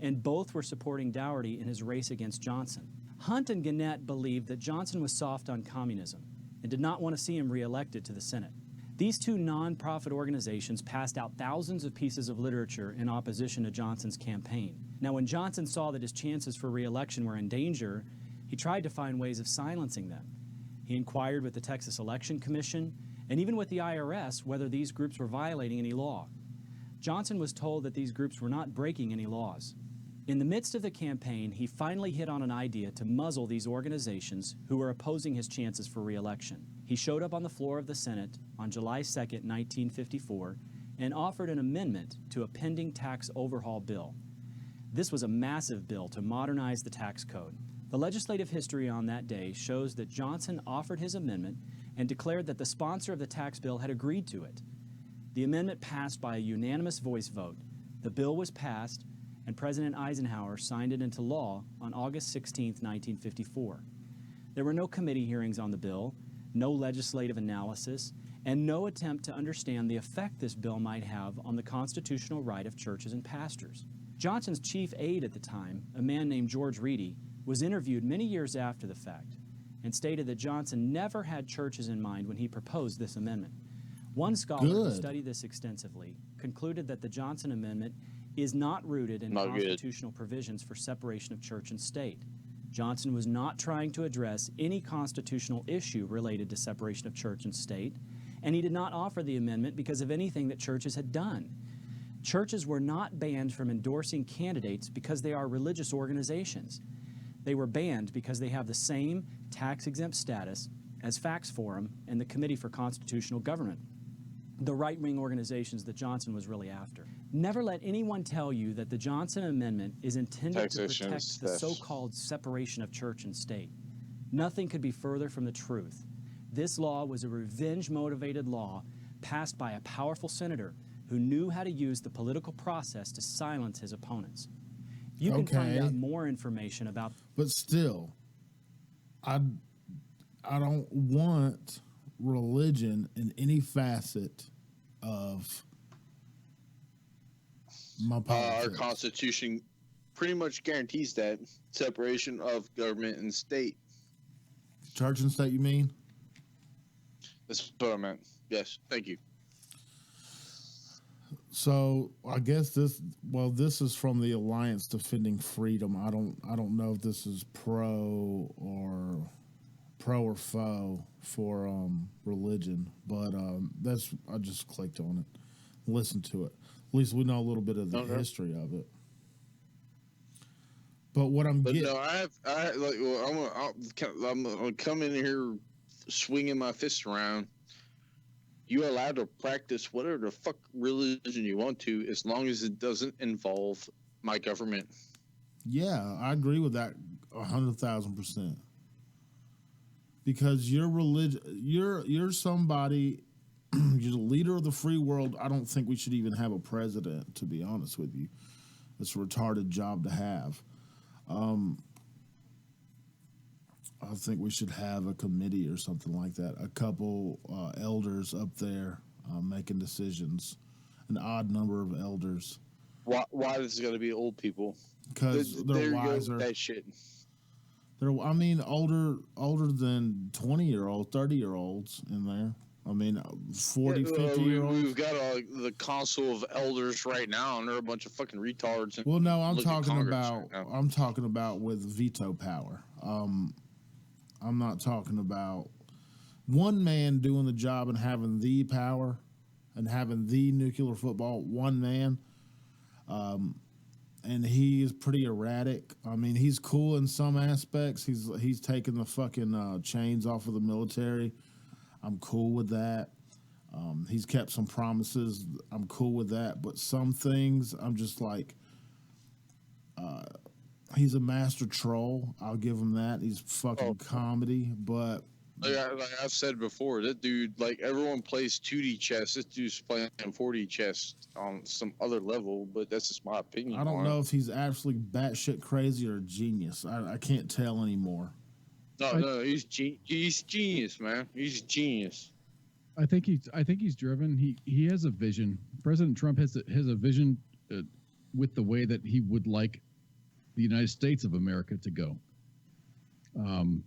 and both were supporting Dougherty in his race against Johnson. Hunt and Gannett believed that Johnson was soft on communism and did not want to see him re-elected to the Senate. These two nonprofit organizations passed out thousands of pieces of literature in opposition to Johnson's campaign. Now, when Johnson saw that his chances for re-election were in danger, he tried to find ways of silencing them. He inquired with the Texas Election Commission and even with the IRS whether these groups were violating any law. Johnson was told that these groups were not breaking any laws. In the midst of the campaign, he finally hit on an idea to muzzle these organizations who were opposing his chances for re-election. He showed up on the floor of the Senate on July 2, 1954, and offered an amendment to a pending tax overhaul bill. This was a massive bill to modernize the tax code. The legislative history on that day shows that Johnson offered his amendment and declared that the sponsor of the tax bill had agreed to it. The amendment passed by a unanimous voice vote. The bill was passed, and President Eisenhower signed it into law on August 16, 1954. There were no committee hearings on the bill, no legislative analysis, and no attempt to understand the effect this bill might have on the constitutional right of churches and pastors. Johnson's chief aide at the time, a man named JReady, was interviewed many years after the fact and stated that Johnson never had churches in mind when he proposed this amendment. One scholar who studied this extensively concluded that the Johnson Amendment is not rooted in constitutional provisions for separation of church and state. Johnson was not trying to address any constitutional issue related to separation of church and state, and he did not offer the amendment because of anything that churches had done. Churches were not banned from endorsing candidates because they are religious organizations. They were banned because they have the same tax-exempt status as Facts Forum and the Committee for Constitutional Government, the right-wing organizations that Johnson was really after. Never let anyone tell you that the Johnson Amendment is intended to protect the so-called separation of church and state. Nothing could be further from the truth. This law was a revenge-motivated law passed by a powerful senator who knew how to use the political process to silence his opponents. You can find out more information about... But still, I don't want religion in any facet of my politics. Our Constitution pretty much guarantees that separation of government and state. Church and state, you mean? That's what I meant. Yes, thank you. So I guess this is from the Alliance Defending Freedom. I don't know if this is pro or foe for religion, but I just clicked on it, listened to it. At least we know a little bit of the history of it. But what I'm getting, no, I'm gonna come in here swinging my fist around. You're allowed to practice whatever the fuck religion you want to, as long as it doesn't involve my government. Yeah, I agree with that 100,000%. Because you're somebody, you're the leader of the free world. I don't think we should even have a president, to be honest with you. It's a retarded job to have. I think we should have a committee or something like that. A couple elders up there making decisions. An odd number of elders. Why is it got to be old people? Because they're wiser. That shit. They're, I mean, older than 20-year-old, 30-year-olds in there. I mean, 40, 50-year-olds. We've got the council of elders right now, and they're a bunch of fucking retards. Well, no, I'm talking about with veto power. I'm not talking about one man doing the job and having the power and having the nuclear football. One man, and he is pretty erratic. I mean, he's cool in some aspects. He's taking the fucking chains off of the military. I'm cool with that. He's kept some promises. I'm cool with that. But some things, I'm just like, he's a master troll. I'll give him that. He's fucking comedy. But like I've said before, that dude, like everyone plays 2D chess. This dude's playing 4D chess on some other level. But that's just my opinion. I don't know if he's absolutely batshit crazy or a genius. I can't tell anymore. No, he's genius, man. He's genius. I think he's driven. He has a vision. President Trump has a vision with the way that he would like the United States of America to go. And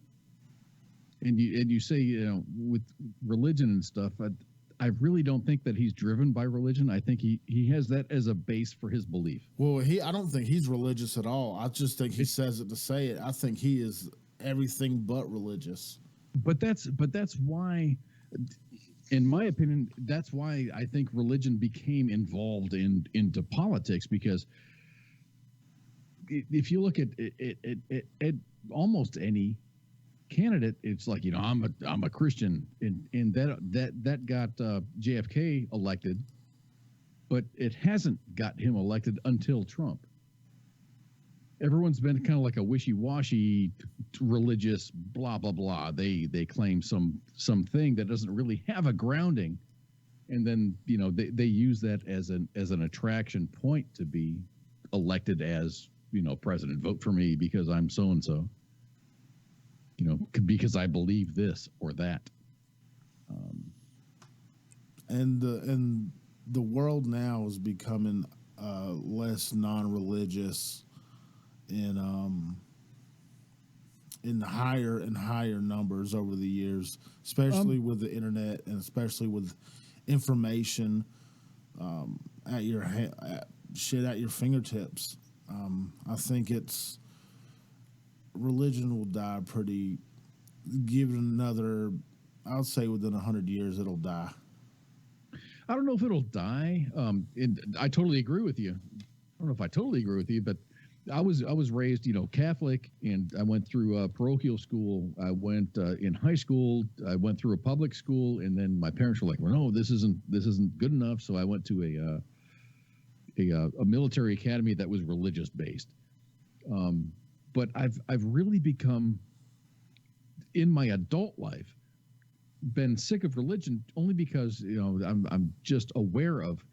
you say, you know, with religion and stuff, I really don't think that he's driven by religion. I think he has that as a base for his belief. Well, I don't think he's religious at all. I just think he says it to say it. I think he is everything but religious. But that's why, in my opinion, that's why I think religion became involved into politics, because if you look at almost any candidate, it's like, you know, I'm a Christian, and that got JFK elected, but it hasn't got him elected until Trump. Everyone's been kind of like a wishy-washy religious blah blah blah. They claim something that doesn't really have a grounding, and then, you know, they use that as an attraction point to be elected as, you know, president. Vote for me because I'm so and so. You know, because I believe this or that. And the world now is becoming less non-religious in higher and higher numbers over the years, especially with the internet and especially with information at your fingertips. I think religion will die give it another, I'll say within 100 years it'll die. I don't know if it'll die. And I totally agree with you. I don't know if I totally agree with you, but I was raised, you know, Catholic, and I went through parochial school. I went in high school. I went through a public school, and then my parents were like, "Well, no, this isn't good enough." So I went to a military academy that was religious based. But I've really become, in my adult life, been sick of religion only because, you know, I'm just aware of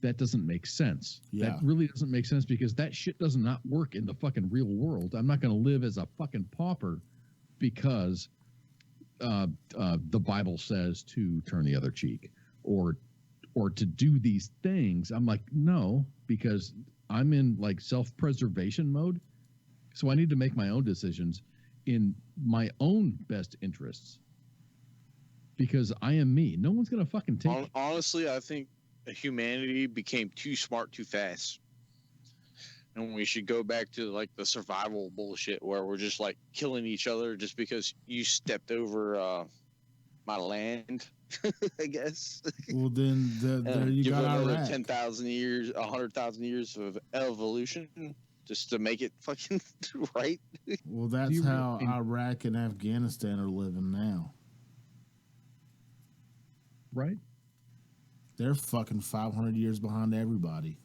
that doesn't make sense. Yeah. That really doesn't make sense, because that shit does not work in the fucking real world. I'm not going to live as a fucking pauper because the Bible says to turn the other cheek or to do these things. I'm like, no, because I'm in like self-preservation mode. So I need to make my own decisions in my own best interests, because I am me. No one's going to fucking take. Honestly, I think humanity became too smart too fast, and we should go back to like the survival bullshit where we're just like killing each other just because you stepped over my land. I guess. Well, then there you got Iraq. 10,000 years, 100,000 years of evolution just to make it fucking right. Well, that's how Iraq and Afghanistan are living now. Right? They're fucking 500 years behind everybody.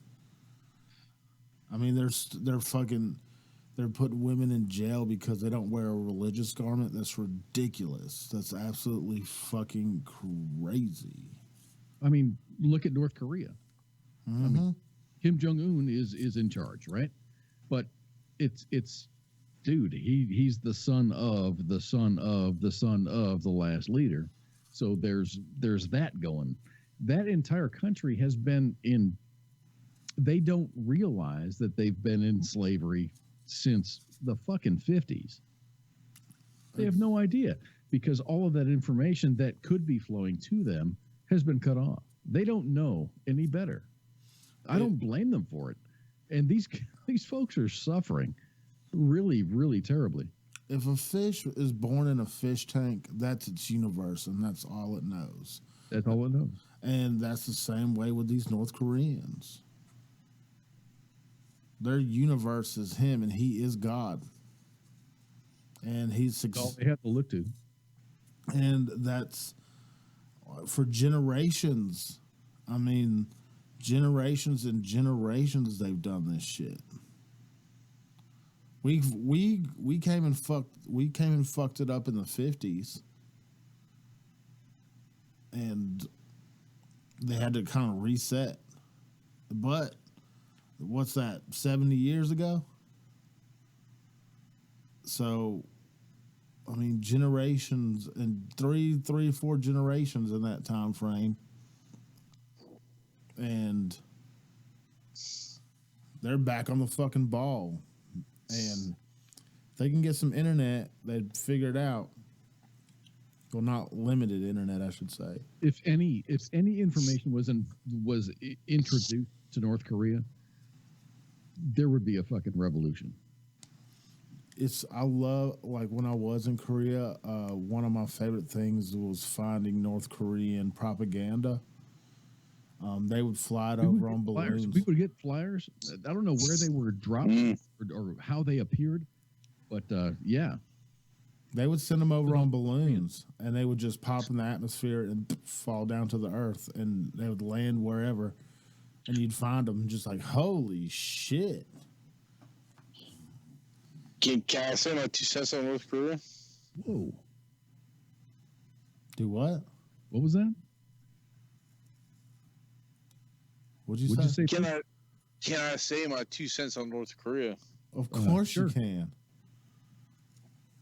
I mean, they're putting women in jail because they don't wear a religious garment. That's ridiculous. That's absolutely fucking crazy. I mean, look at North Korea. Mm-hmm. I mean, Kim Jong-un is in charge, right? But it's dude, he's the son of the son of the son of the last leader. So there's that going. That entire country has been in. They don't realize that they've been in slavery since the fucking 50s. They have no idea because all of that information that could be flowing to them has been cut off. They don't know any better. I don't blame them for it. And these folks are suffering really, really terribly. If a fish is born in a fish tank, that's its universe, and that's all it knows. That's all it knows. And that's the same way with these North Koreans. Their universe is him, and he is God. And he's all they have to look to. And that's for generations. I mean, generations and generations they've done this shit. We came and fucked it up in the 50s. And they had to kind of reset. But what's that, 70 years ago? So, I mean, generations and three, 4 generations in that time frame. And they're back on the fucking ball. And if they can get some internet, they'd figure it out. Well, not limited internet, I should say. If any information was introduced to North Korea, there would be a fucking revolution. I love, like, when I was in Korea, one of my favorite things was finding North Korean propaganda. They would fly it over on balloons. We would get flyers. I don't know where they were dropped or how they appeared, but yeah. They would send them over on balloons, and they would just pop in the atmosphere and fall down to the earth, and they would land wherever, and you'd find them just like, holy shit. Can I say my 2 cents on North Korea? Whoa. Do what? What was that? What'd you say? Can I say my 2 cents on North Korea? Of course sure. You can.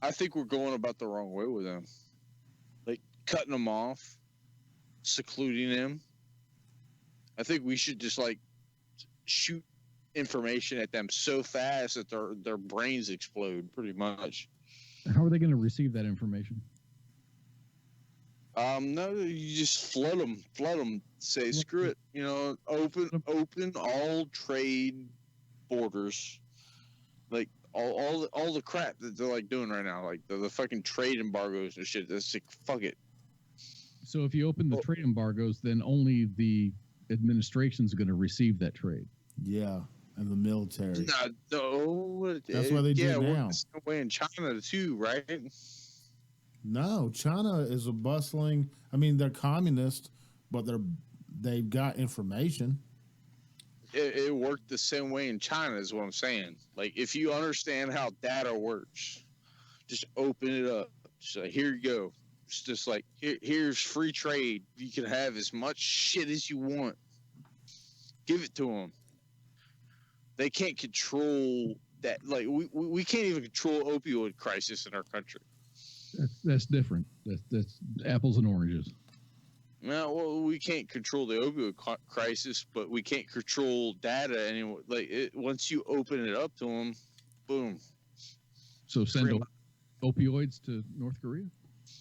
I think we're going about the wrong way with them. Like, cutting them off, secluding them. I think we should just, like, shoot information at them so fast that their brains explode, pretty much. How are they going to receive that information? No, you just flood them. Say, screw it. You know, open all trade borders. Like, all the crap that they're, like, doing right now. Like, the fucking trade embargoes and shit. That's like, fuck it. So if you open the trade embargoes, then only the administration's going to receive that trade. Yeah, and the military. No. That's what they do now. It's the way in China, too, right? No, China is a bustling. I mean, they're communist, but they've got information. It worked the same way in China, is what I'm saying. Like, if you understand how data works, just open it up. Just like, here you go. It's just like, here's free trade. You can have as much shit as you want. Give it to them. They can't control that. Like, we can't even control opioid crisis in our country. That's different. That's apples and oranges. No, well, we can't control the opioid crisis, but we can't control data anymore. Like, once you open it up to them, boom. So send opioids to North Korea?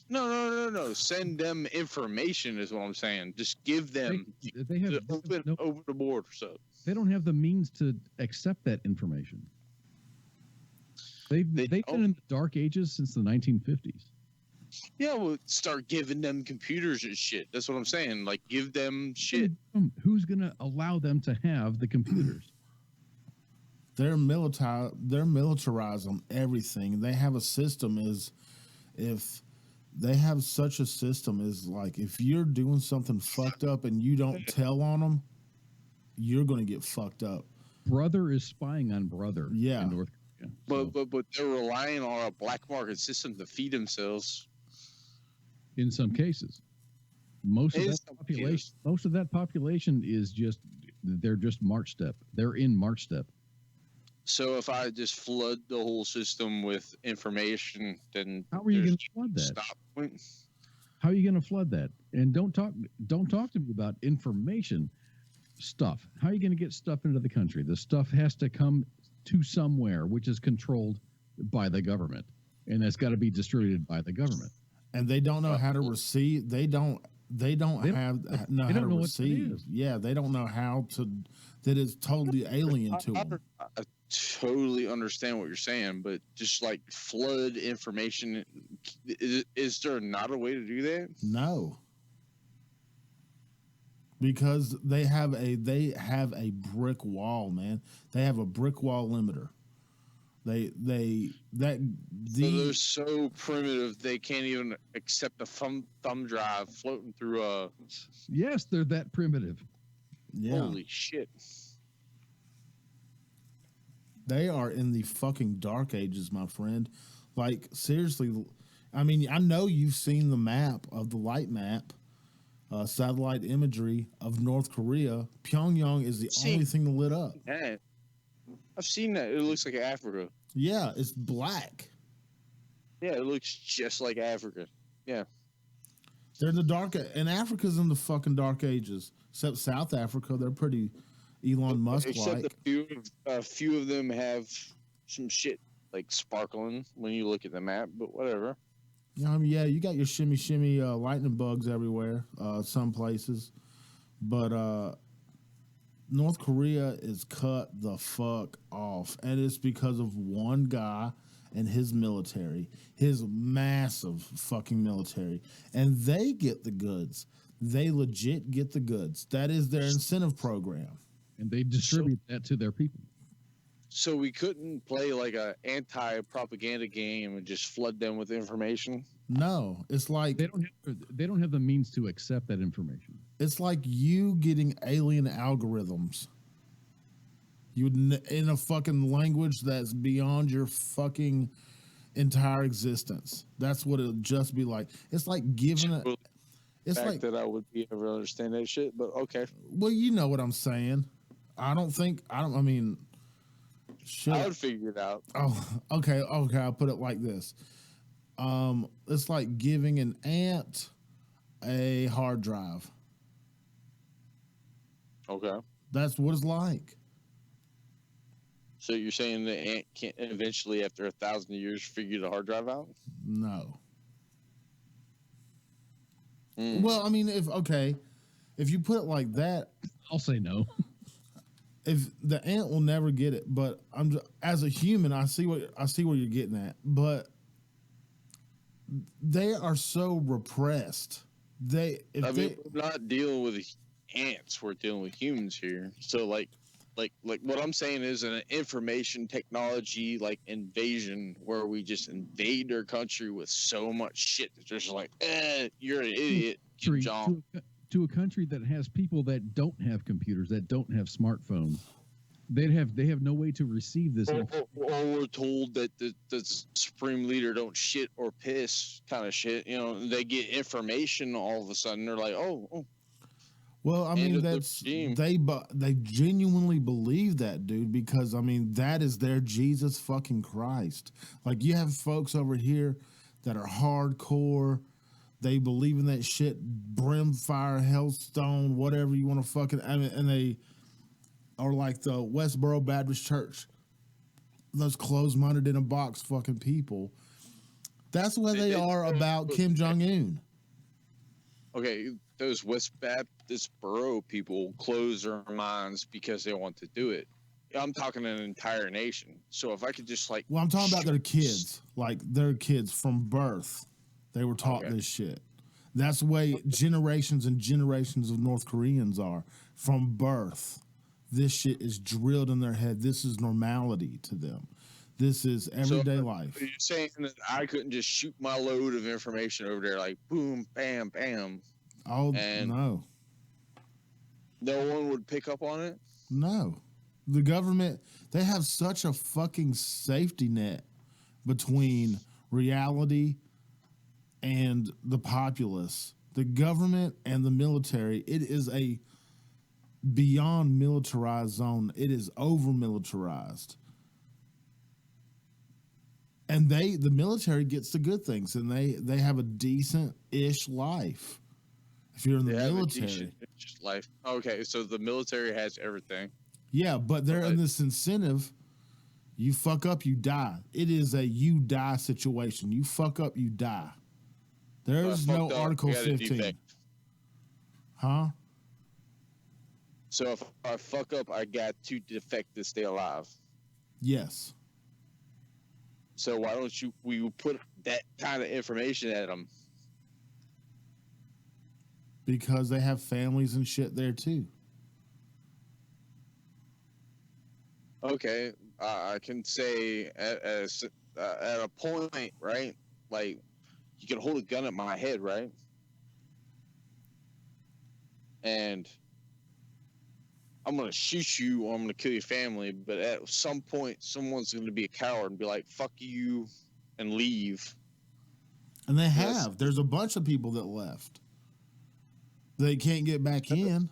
No. Send them information is what I'm saying. Just give them. They have open the border. So they don't have the means to accept that information. They've been in the dark ages since the 1950s. Yeah, we'll start giving them computers and shit. That's what I'm saying. Like, give them shit. Who's going to allow them to have the computers? They're militarized on everything. They have a system if you're doing something fucked up and you don't tell on them, you're going to get fucked up. Brother is spying on brother. Yeah. In North Korea. But they're relying on a black market system to feed themselves. In some cases, most of that population is they're just March step. They're in March step. So if I just flood the whole system with information, then how are you going to flood that? Stop point. How are you going to flood that? And don't talk to me about information stuff. How are you going to get stuff into the country? The stuff has to come to somewhere, which is controlled by the government, and that's got to be distributed by the government. And they don't know how to receive. They don't know how to receive. Yeah, they don't know how to. That is totally alien to them. I totally understand what you're saying, but just like flood information, is there not a way to do that? No, because they have a brick wall, man. They have a brick wall limiter. So they're so primitive they can't even accept a thumb drive floating through a. Yes, they're that primitive. Yeah. Holy shit. They are in the fucking dark ages, my friend. Like, seriously, I mean, I know you've seen the map of the light map, satellite imagery of North Korea. Pyongyang is the only thing that lit up. Yeah. I've seen that. It looks like Africa. Yeah, it's black. Yeah, it looks just like Africa. Yeah. They're the dark, and Africa's in the fucking dark ages. Except South Africa, they're pretty Elon Musk-like. Except a few of them have some shit like sparkling when you look at the map, but whatever. Yeah, I mean, yeah, you got your shimmy lightning bugs everywhere, some places, but North Korea is cut the fuck off, and it's because of one guy and his military, his massive fucking military, and they get the goods. They legit get the goods. That is their incentive program. And they distribute that to their people. So we couldn't play like a anti-propaganda game and just flood them with information? No, it's like they don't have the means to accept that information. It's like you getting alien algorithms. You in a fucking language that's beyond your fucking entire existence. That's what it'll just be like. It's like giving it. It's like that I would be able to understand that shit, but okay. Well, you know what I'm saying. I mean, shit. I would figure it out. Oh, okay. I'll put it like this. It's like giving an ant a hard drive. Okay. That's what it's like. So you're saying the ant can't eventually, after 1,000 years, figure the hard drive out? No. Well, I mean, if you put it like that, I'll say no. If the ant will never get it, but as a human, I see where you're getting at, but they are so repressed. We're not dealing with ants. We're dealing with humans here. So like what I'm saying is an information technology like invasion where we just invade their country with so much shit that's just like, you're an idiot, Kim Jong. To a country that has people that don't have computers, that don't have smartphones, they have no way to receive this. Or we're told that the supreme leader don't shit or piss kind of shit. You know, they get information all of a sudden. They're like, oh. Well, I mean, they genuinely believe that, dude, because I mean that is their Jesus fucking Christ. Like you have folks over here that are hardcore. They believe in that shit, brimfire, hellstone, whatever you want to fucking. I mean, and they are like the Westboro Baptist Church, those closed-minded in a box fucking people. That's where they are about Kim Jong-un. Okay, those West Baptist Borough people close their minds because they want to do it. I'm talking an entire nation. So if I could just like, well, I'm talking about their kids, like their kids from birth. They were taught this shit. That's the way generations and generations of North Koreans are from birth. This shit is drilled in their head. This is normality to them. This is everyday life. You're saying that I couldn't just shoot my load of information over there like boom, bam, bam. Oh, no. No one would pick up on it? No. The government, they have such a fucking safety net between reality and the populace, the government and the military. It is a beyond militarized zone. It is over militarized. And the military gets the good things, and they have a decent-ish life. If you're in the military, life. Okay, so the military has everything. Yeah, but they're in this incentive. You fuck up, you die. It is a you die situation. You fuck up, you die. There's no Article 15. Huh? So if I fuck up, I got to defect to stay alive. Yes. So why don't we put that kind of information at them? Because they have families and shit there too. Okay, I can say at a point, right? Like, you can hold a gun at my head, right? And I'm going to shoot you or I'm going to kill your family, but at some point, someone's going to be a coward and be like, fuck you, and leave. And they have. There's a bunch of people that left. They can't get back in.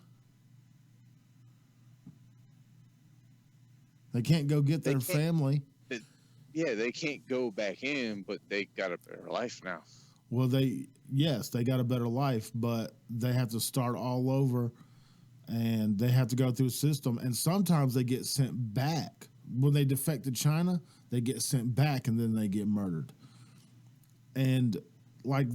They can't go get their family. They can't go back in, but they got a better life now. Well, they got a better life, but they have to start all over, and they have to go through a system. And sometimes they get sent back. When they defect to China, they get sent back, and then they get murdered. And, like,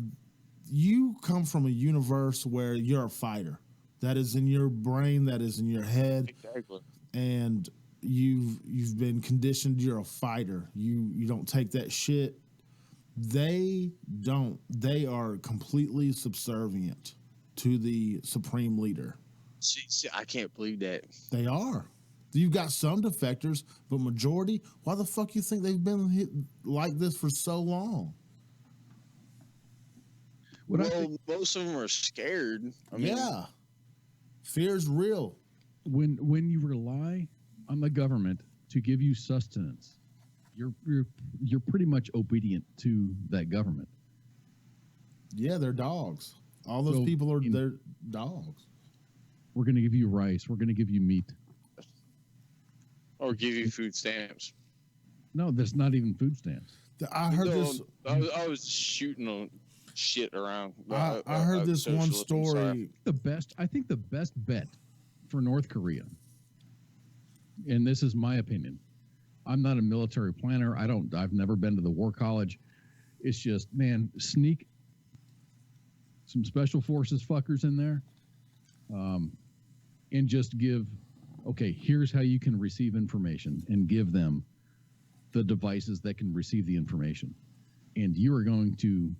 you come from a universe where you're a fighter. That is in your brain. That is in your head. Exactly. And you've been conditioned. You're a fighter. You don't take that shit. They don't. They are completely subservient to the supreme leader. See, I can't believe that. They are. You've got some defectors, but majority. Why the fuck you think they've been like this for so long? Most of them are scared. I mean, yeah, fear's real. When you rely on the government to give you sustenance, you're pretty much obedient to that government. Yeah, they're dogs. All those people are they're dogs. We're going to give you rice. We're going to give you meat. Or give you food stamps. No, there's not even food stamps. I heard this. I was shooting shit around. I heard this one story. I think the best bet for North Korea, and this is my opinion. I'm not a military planner. I've never been to the war college. It's just, man, sneak some special forces fuckers in there, and just give, okay, here's how you can receive information, and give them the devices that can receive the information. And you are going to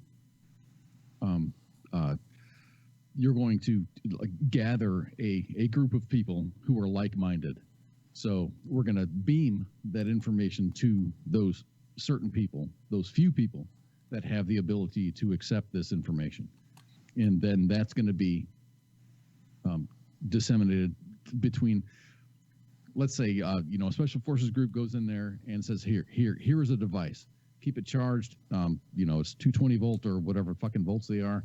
gather a group of people who are like-minded. So we're going to beam that information to those certain people, those few people that have the ability to accept this information. And then that's going to be disseminated between, let's say, a special forces group goes in there and says, here is a device. Keep it charged. It's 220 volt or whatever fucking volts they are.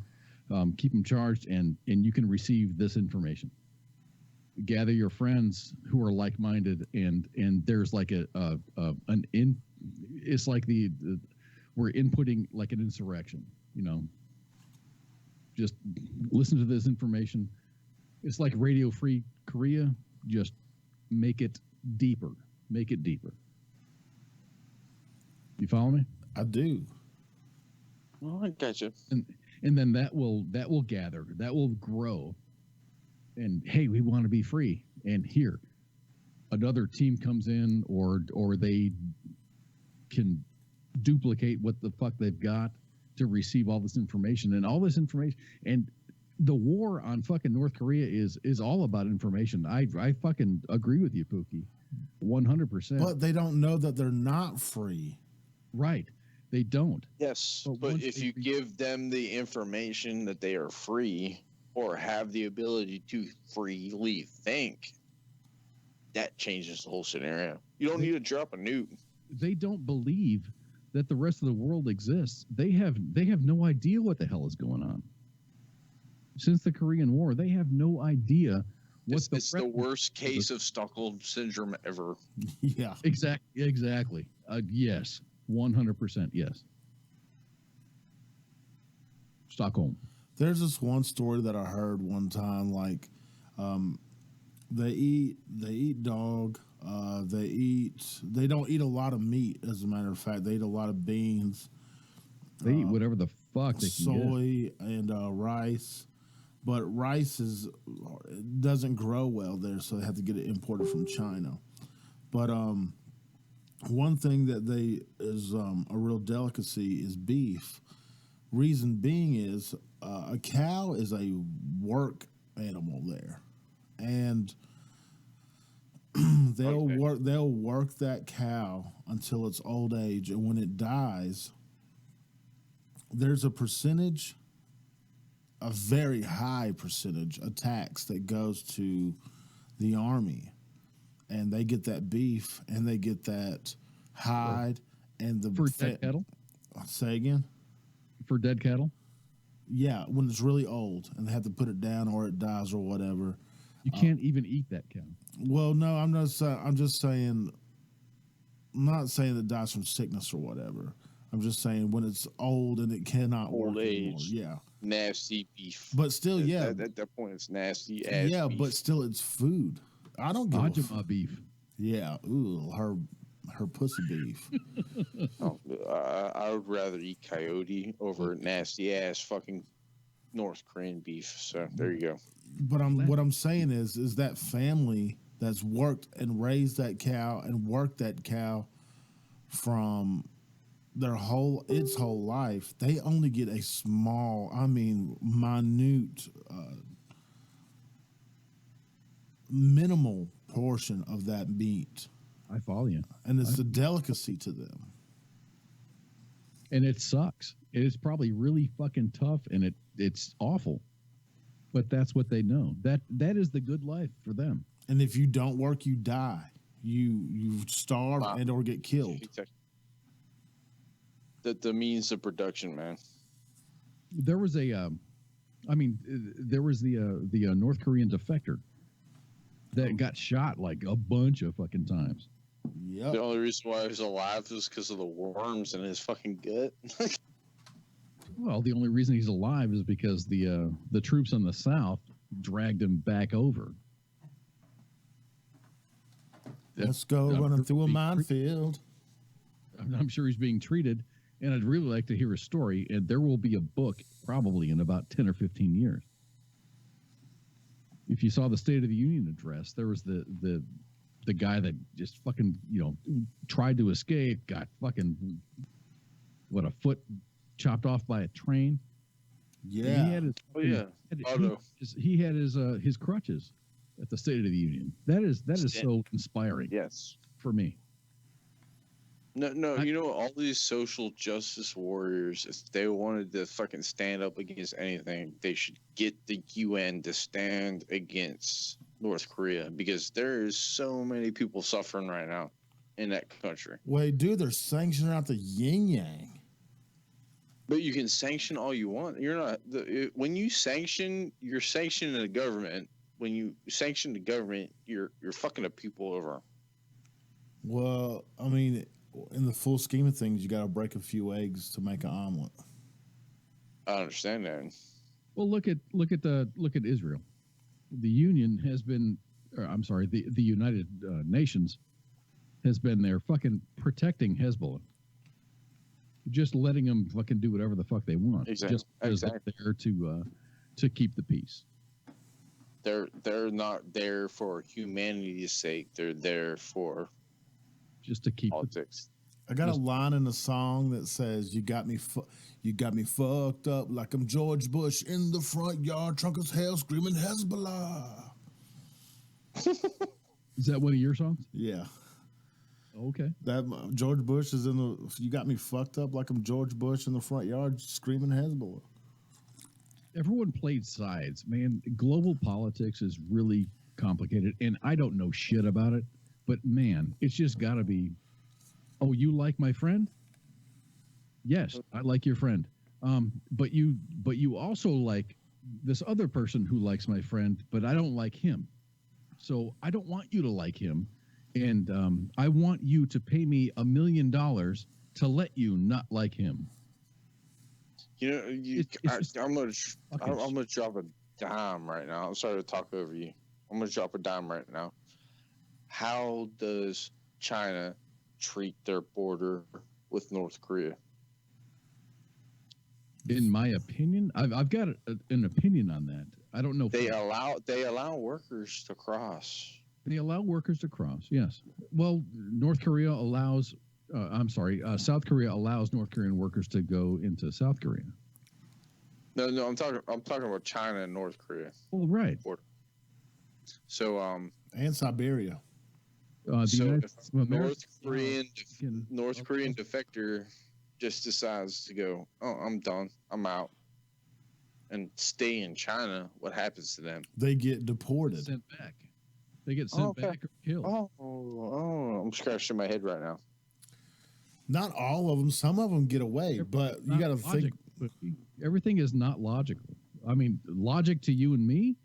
Keep them charged, and you can receive this information. Gather your friends who are like-minded, and there's like it's like we're inputting like an insurrection. Just listen to this information. It's like Radio Free Korea. Just make it deeper. Make it deeper. You follow me? I do. Well, I got you. And then that will gather, that will grow. And hey, we want to be free. And here, another team comes in, or they can duplicate what the fuck they've got to receive all this information. And all this information, and the war on fucking North Korea is all about information. I fucking agree with you, Pookie, 100%. But they don't know that they're not free. Right. They don't. Yes, but if you give them the information that they are free or have the ability to freely think, that changes the whole scenario. You don't need to drop a nuke. They don't believe that the rest of the world exists. They have no idea what the hell is going on. Since the Korean War, they have no idea what it's the worst case of Stockholm syndrome ever. Yeah. Exactly. Yes. 100%, yes. Stockholm. There's this one story that I heard one time, like they eat dog. They don't eat a lot of meat, as a matter of fact. They eat a lot of beans. They eat whatever the fuck they can get. Soy and rice. But rice doesn't grow well there, so they have to get it imported from China. But one thing that is a real delicacy is beef. Reason being is a cow is a work animal there, and they'll work that cow until its old age, and when it dies, there's a percentage, a very high percentage of tax that goes to the army, and they get that beef and they get that hide and the for dead cattle. Say again. For dead cattle. Yeah, when it's really old and they have to put it down or it dies or whatever. You can't even eat that cow. Well, no, I'm not. I'm just saying. I'm not saying it dies from sickness or whatever. I'm just saying when it's old and it cannot old work age, anymore. Yeah, nasty beef. But still, yeah. At that point, it's nasty ass. Yeah, beef. but still, it's food. I don't give Ajima beef. Yeah, ooh, her pussy beef. I would rather eat coyote over nasty ass fucking North Korean beef. So there you go. But what I'm saying is that family that's worked and raised that cow and worked that cow from its whole life, they only get a small, minute, minimal portion of that meat. I follow you. And it's a delicacy to them. And it sucks. It is probably really fucking tough, and it's awful. But that's what they know. That is the good life for them. And if you don't work, you die. You starve and or get killed. The means of production, man. There was there was the North Korean defector that got shot like a bunch of fucking times. Yeah. The only reason why he was alive was because of the worms in his fucking gut. Well, the only reason he's alive is because the troops in the South dragged him back over. Let's go running through a minefield. I'm sure he's being treated, and I'd really like to hear a story, and there will be a book probably in about 10 or 15 years. If you saw the State of the Union address, there was the guy that just fucking, tried to escape, got fucking, a foot chopped off by a train. Yeah. He had his crutches at the State of the Union. That is so inspiring. Yes. For me. No, all these social justice warriors, if they wanted to fucking stand up against anything, they should get the UN to stand against North Korea, because there is so many people suffering right now in that country. Wait, dude, they're sanctioning out the yin yang. But you can sanction all you want. You're not when you sanction, you're sanctioning the government. When you sanction the government, you're fucking the people over. Well, in the full scheme of things, you got to break a few eggs to make an omelet. I understand that. Well, look at Israel. The Union has been, the United Nations has been there fucking protecting Hezbollah, just letting them fucking do whatever the fuck they want, just because they're there to keep the peace. They're not there for humanity's sake. They're there for just to keep politics. I got a line in the song that says, "You got me fucked up like I'm George Bush in the front yard, drunk as hell, screaming Hezbollah." Is that one of your songs? Yeah. Okay. That George Bush is in the. You got me fucked up like I'm George Bush in the front yard, screaming Hezbollah. Everyone played sides, man. Global politics is really complicated, and I don't know shit about it. But man, it's just got to be. Oh, you like my friend? Yes, I like your friend. But you also like this other person who likes my friend, but I don't like him. So I don't want you to like him, and I want you to pay me $1 million to let you not like him. You know, I'm gonna drop a dime right now. I'm sorry to talk over you. I'm gonna drop a dime right now. How does China treat their border with North Korea? In my opinion, I've got an opinion on that. I don't know. They allow workers to cross. They allow workers to cross. Yes. Well, North Korea allows. South Korea allows North Korean workers to go into South Korea. No, I'm talking about China and North Korea. Well, right. So and Siberia. North Korean defector just decides to go, oh, I'm done, I'm out, and stay in China, what happens to them? They get deported. Sent back. They get sent back or killed. Oh, I'm scratching my head right now. Not all of them. Some of them get away, but you got to think. But everything is not logical. I mean, logic to you and me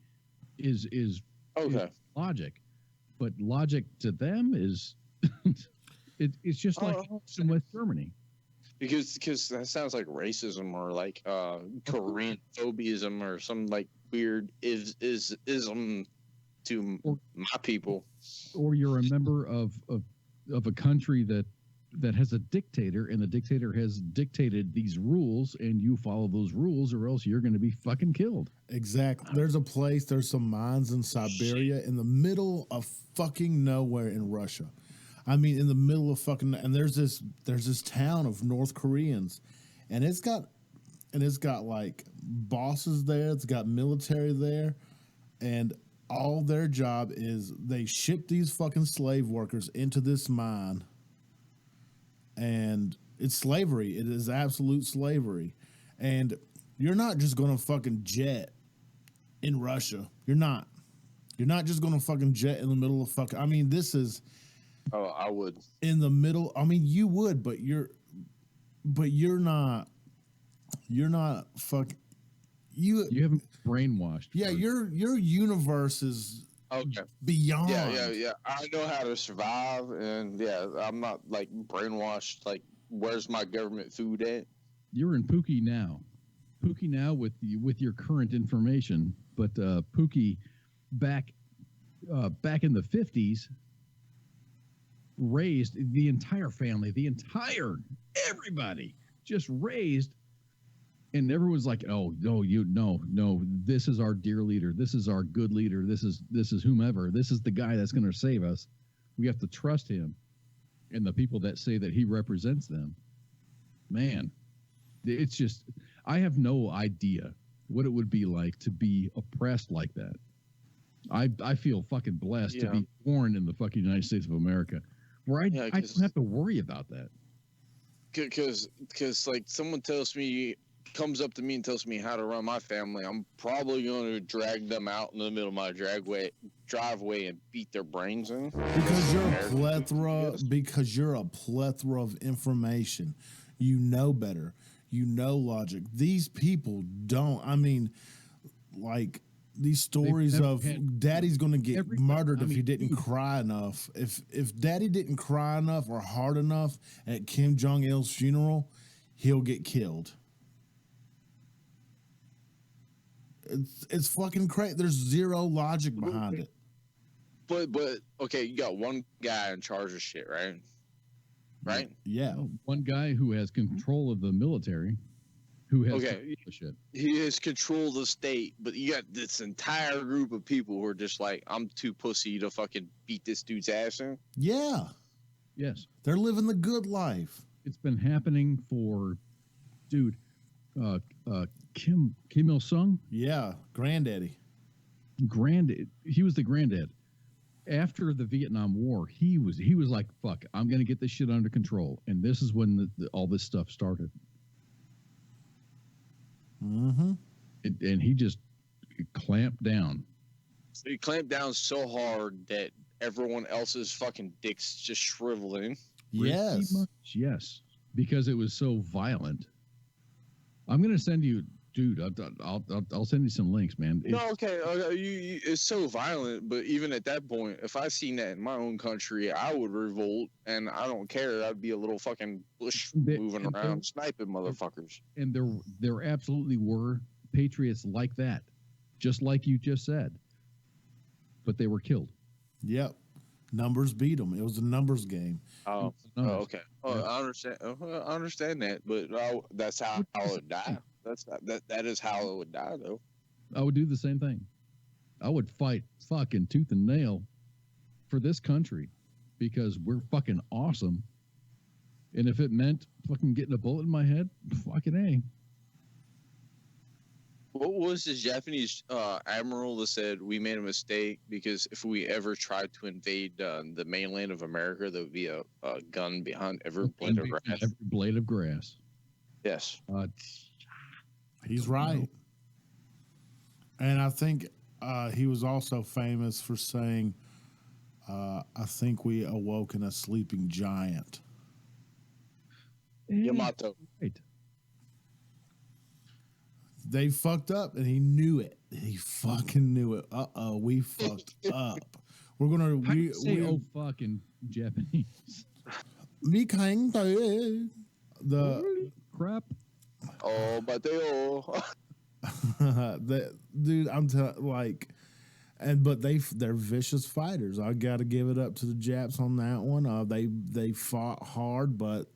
is logic, but logic to them is it's just like in West Germany. Because that sounds like racism or like Korean phobiaism or some like weird ism to my people. Or you're a member of a country that has a dictator, and the dictator has dictated these rules, and you follow those rules, or else you're going to be fucking killed. Exactly. There's some mines in Siberia in the middle of fucking nowhere in Russia. I mean, in the middle of fucking, and there's this town of North Koreans, and it's got like bosses there. It's got military there, and all their job is they ship these fucking slave workers into this mine. And it's slavery. It is absolute slavery. And you're not just going to fucking jet in Russia. You're not. You're not just going to fucking jet in the middle of fucking... I mean, this is... Oh, I would. In the middle... I mean, you would, but you're not... You're not fucking... You haven't brainwashed. Yeah, your universe is... Okay. Beyond. Yeah. I know how to survive, and I'm not like brainwashed. Like, where's my government food at? You're in Pookie now. Pookie now with your current information, but Pookie back in the 50s raised the entire family, everybody just raised. And everyone's like, "Oh no! This is our dear leader. This is our good leader. This is whomever. This is the guy that's going to save us. We have to trust him." And the people that say that he represents them, man, it's just I have no idea what it would be like to be oppressed like that. I feel fucking blessed to be born in the fucking United States of America, where I don't have to worry about that. Because like someone comes up to me and tells me how to run my family, I'm probably going to drag them out in the middle of my driveway and beat their brains in. Because you're a plethora of information. You know better. You know logic. These people don't. I mean, like these stories of daddy's going to get murdered if he didn't cry enough. If daddy didn't cry enough or hard enough at Kim Jong-il's funeral, he'll get killed. It's fucking crazy. There's zero logic behind it. But okay, you got one guy in charge of shit, right? Right? Yeah. One guy who has control of the military, who has control of shit. He has control of the state, but you got this entire group of people who are just like, I'm too pussy to fucking beat this dude's ass in. Yeah. Yes. They're living the good life. It's been happening for, dude, Kim Il-sung? Yeah, granddaddy. He was the granddad. After the Vietnam War, he was like, fuck, I'm going to get this shit under control. And this is when all this stuff started. Mm-hmm. And he just clamped down. He clamped down so hard that everyone else's fucking dicks just shriveling. Yes. Yes. Because it was so violent. I'm going to send you Dude, I'll send you some links, man. Okay. It's so violent, but even at that point, if I seen that in my own country, I would revolt, and I don't care. I'd be a little fucking bush moving around, sniping motherfuckers. And there absolutely were patriots like that, just like you just said. But they were killed. Yep. Numbers beat them. It was a numbers game. Okay. I understand that, but that's how I would die. That is how I would die, though. I would do the same thing. I would fight fucking tooth and nail for this country because we're fucking awesome. And if it meant fucking getting a bullet in my head, fucking A. What was the Japanese admiral that said we made a mistake because if we ever tried to invade the mainland of America, there would be a gun behind every blade of grass? Every blade of grass. Yes. He's right. And I think he was also famous for saying, I think we awoken a sleeping giant. Yamato. Right. They fucked up, and he knew it. He fucking knew it. We fucked up. We're gonna. How do you say "oh fuck" in Japanese? The crap. Oh, Mateo. Dude, I'm but they're vicious fighters. I got to give it up to the Japs on that one. They fought hard, but.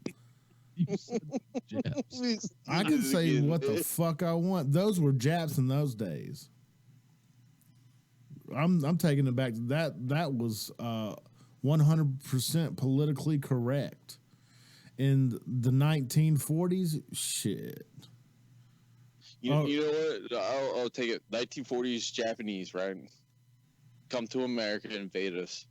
Japs. I can say what the fuck I want. Those were Japs in those days. I'm taking it back to that. That was 100% politically correct. In the 1940s, shit. You know what? I'll take it. 1940s Japanese, right? Come to America and invade us.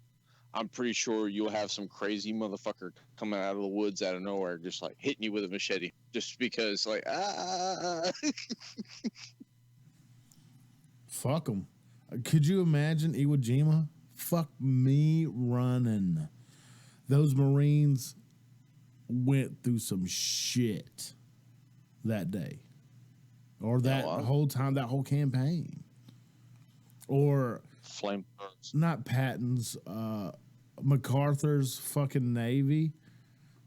I'm pretty sure you'll have some crazy motherfucker coming out of the woods out of nowhere, just like hitting you with a machete, just because, like, Fuck them. Could you imagine Iwo Jima? Fuck me running. Those Marines went through some shit that day, or that whole time, that whole campaign, or flame. Not Patton's. MacArthur's fucking Navy,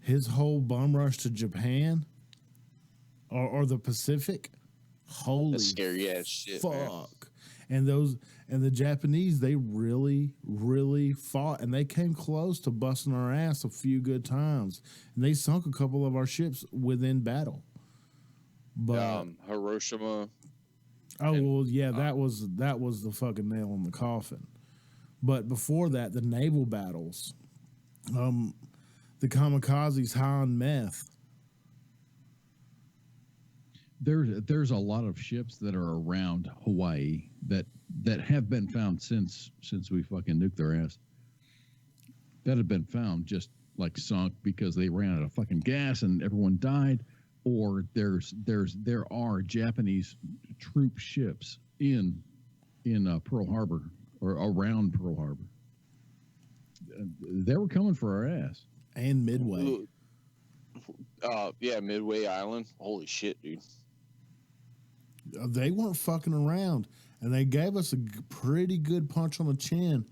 his whole bum rush to Japan or the Pacific. Holy that's scary ass shit, fuck. Man. And the Japanese, they really, really fought, and they came close to busting our ass a few good times. And they sunk a couple of our ships within battle. But Hiroshima. That was the fucking nail in the coffin. But before that, the naval battles, the kamikazes high on meth. There's a lot of ships that are around Hawaii that have been found since we fucking nuked their ass. That have been found just like sunk because they ran out of fucking gas and everyone died. Or there are Japanese troop ships in Pearl Harbor. Or around Pearl Harbor. They were coming for our ass. And Midway. Midway Island. Holy shit, dude. They weren't fucking around. And they gave us a pretty good punch on the chin.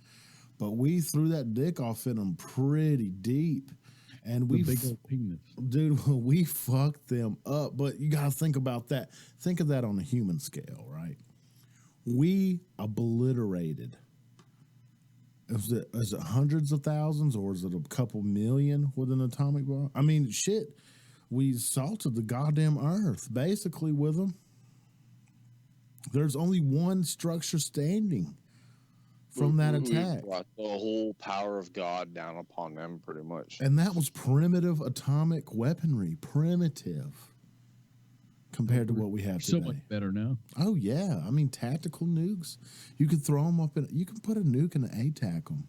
But we threw that dick off in them pretty deep. And we big old penis. Dude, we fucked them up. But you got to think about that. Think of that on a human scale, right? We obliterated. Is it hundreds of thousands or is it a couple million with an atomic bomb? I mean, shit. We salted the goddamn earth basically with them. There's only one structure standing from that attack. We brought the whole power of God down upon them pretty much. And that was primitive atomic weaponry. Primitive. Compared to what we have today. So much better now. Oh, yeah. I mean, tactical nukes. You could throw them up in... You can put a nuke in an ATACM.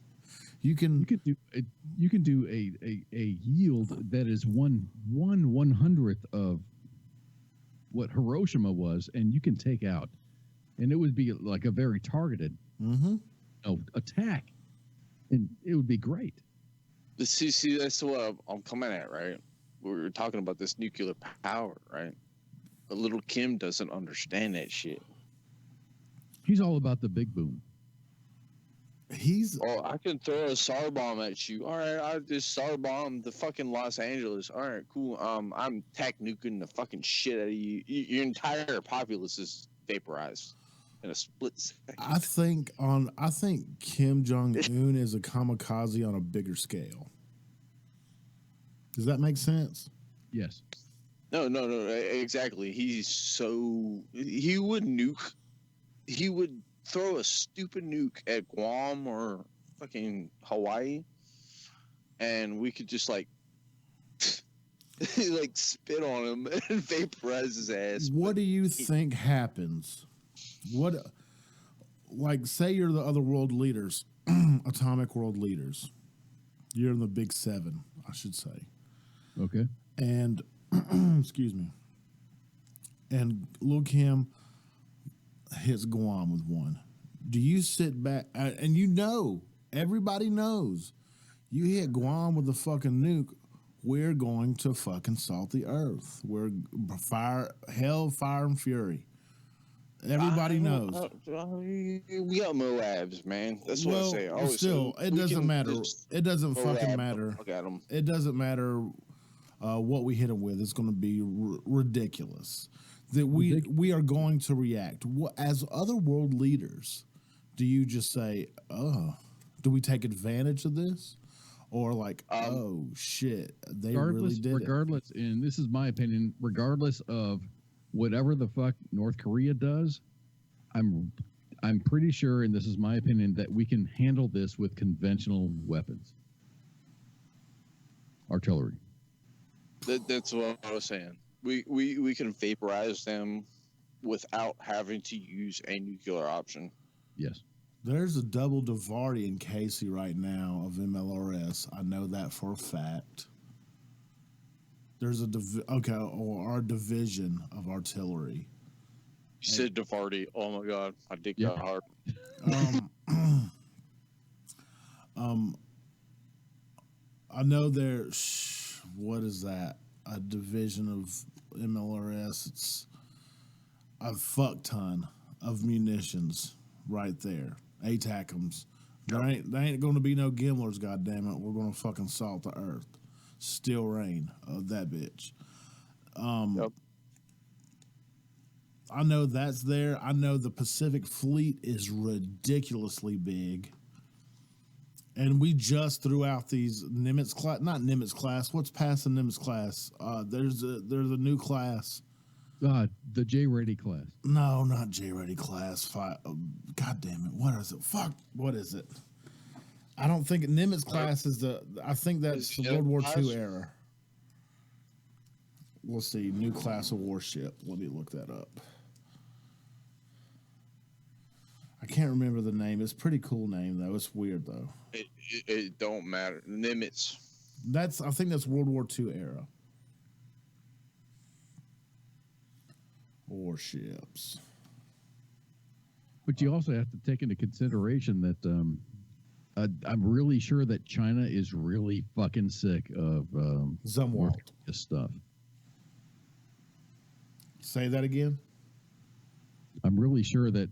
You can do a yield that is one 100th of what Hiroshima was, and you can take out. And it would be like a very targeted attack. And it would be great. See, that's what I'm coming at, right? We were talking about this nuclear power, right? But little Kim doesn't understand that shit. He's all about the big boom. I can throw a SAR bomb at you. All right, I just SAR bomb the fucking Los Angeles. All right, cool. I'm tac nuking the fucking shit out of you. Your entire populace is vaporized in a split second. I think Kim Jong-un is a kamikaze on a bigger scale. Does that make sense? Yes. No, exactly. He would throw a stupid nuke at Guam or fucking Hawaii, and we could just like spit on him and vaporize his ass. What do you think happens? Say you're the other world leaders, atomic world leaders. You're in the big seven, I should say. Okay. And excuse me. And Lil Kim hits Guam with one. Do you sit back and everybody knows, you hit Guam with a fucking nuke, we're going to fucking salt the earth. We're hell, fire, and fury. Everybody knows. We got Moabs, man. That's what I say. It doesn't matter. It doesn't fucking matter. It doesn't matter what we hit them with. It's going to be ridiculous. That we are going to react. As other world leaders, do you just say, "Oh, do we take advantage of this?" Or like, "Oh shit, they really did regardless, it." And this is my opinion, regardless of whatever the fuck North Korea does, I'm pretty sure, and this is my opinion, that we can handle this with conventional weapons. Artillery. That's what I was saying. We can vaporize them without having to use a nuclear option. Yes. There's a double Davardi in Casey right now of MLRS. I know that for a fact. There's our division of artillery. You said Davardi. Oh my god, my dick got hard. I know there's what is that? A division of MLRS. It's a fuck ton of munitions right there. ATACMs. There ain't going to be no Gimlers, goddammit. We're going to fucking salt the earth. Still rain of that bitch. I know that's there. I know the Pacific Fleet is ridiculously big. And we just threw out these Nimitz class, not Nimitz class. What's past the Nimitz class? There's a new class. The JReady class. No, not JReady class. God damn it! What is it? Fuck! What is it? I don't think Nimitz class is the. I think that's the World War II era. We'll see. New class of warship. Let me look that up. I can't remember the name. It's a pretty cool name though. It's weird though. It don't matter. Nimitz. I think that's World War II era. Warships. But you also have to take into consideration that I'm really sure that China is really fucking sick of Zumwalt stuff. Say that again. I'm really sure that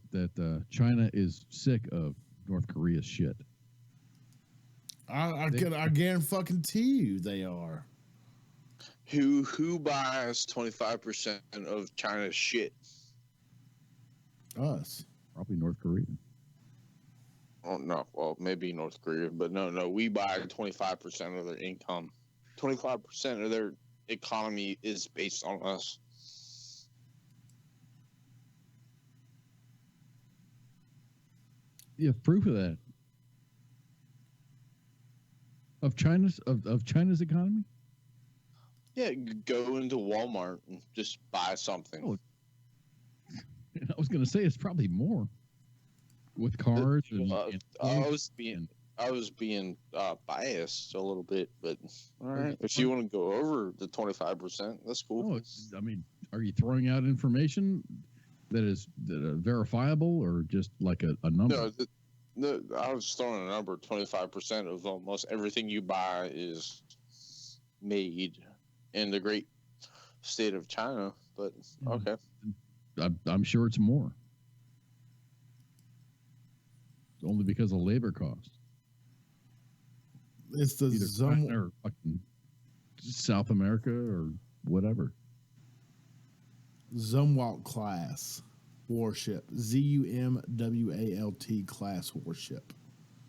China is sick of North Korea's shit. I guarantee you they are. Who buys 25% of China's shit? Us. Probably North Korea. Oh no, well maybe North Korea, but no, we buy 25% of their income. 25% of their economy is based on us. You have proof of that. Of China's economy? Yeah, go into Walmart and just buy something. Oh, I was going to say it's probably more with cars. I was being biased a little bit, but all right. If you want to go over the 25%, that's cool. I mean, are you throwing out information that is verifiable or just like a number? No, I was throwing a number. 25% of almost everything you buy is made in the great state of China. but okay. I'm sure it's more. Only because of labor costs. It's the either or fucking South America or whatever. Zumwalt class warship. ZUMWALT class warship.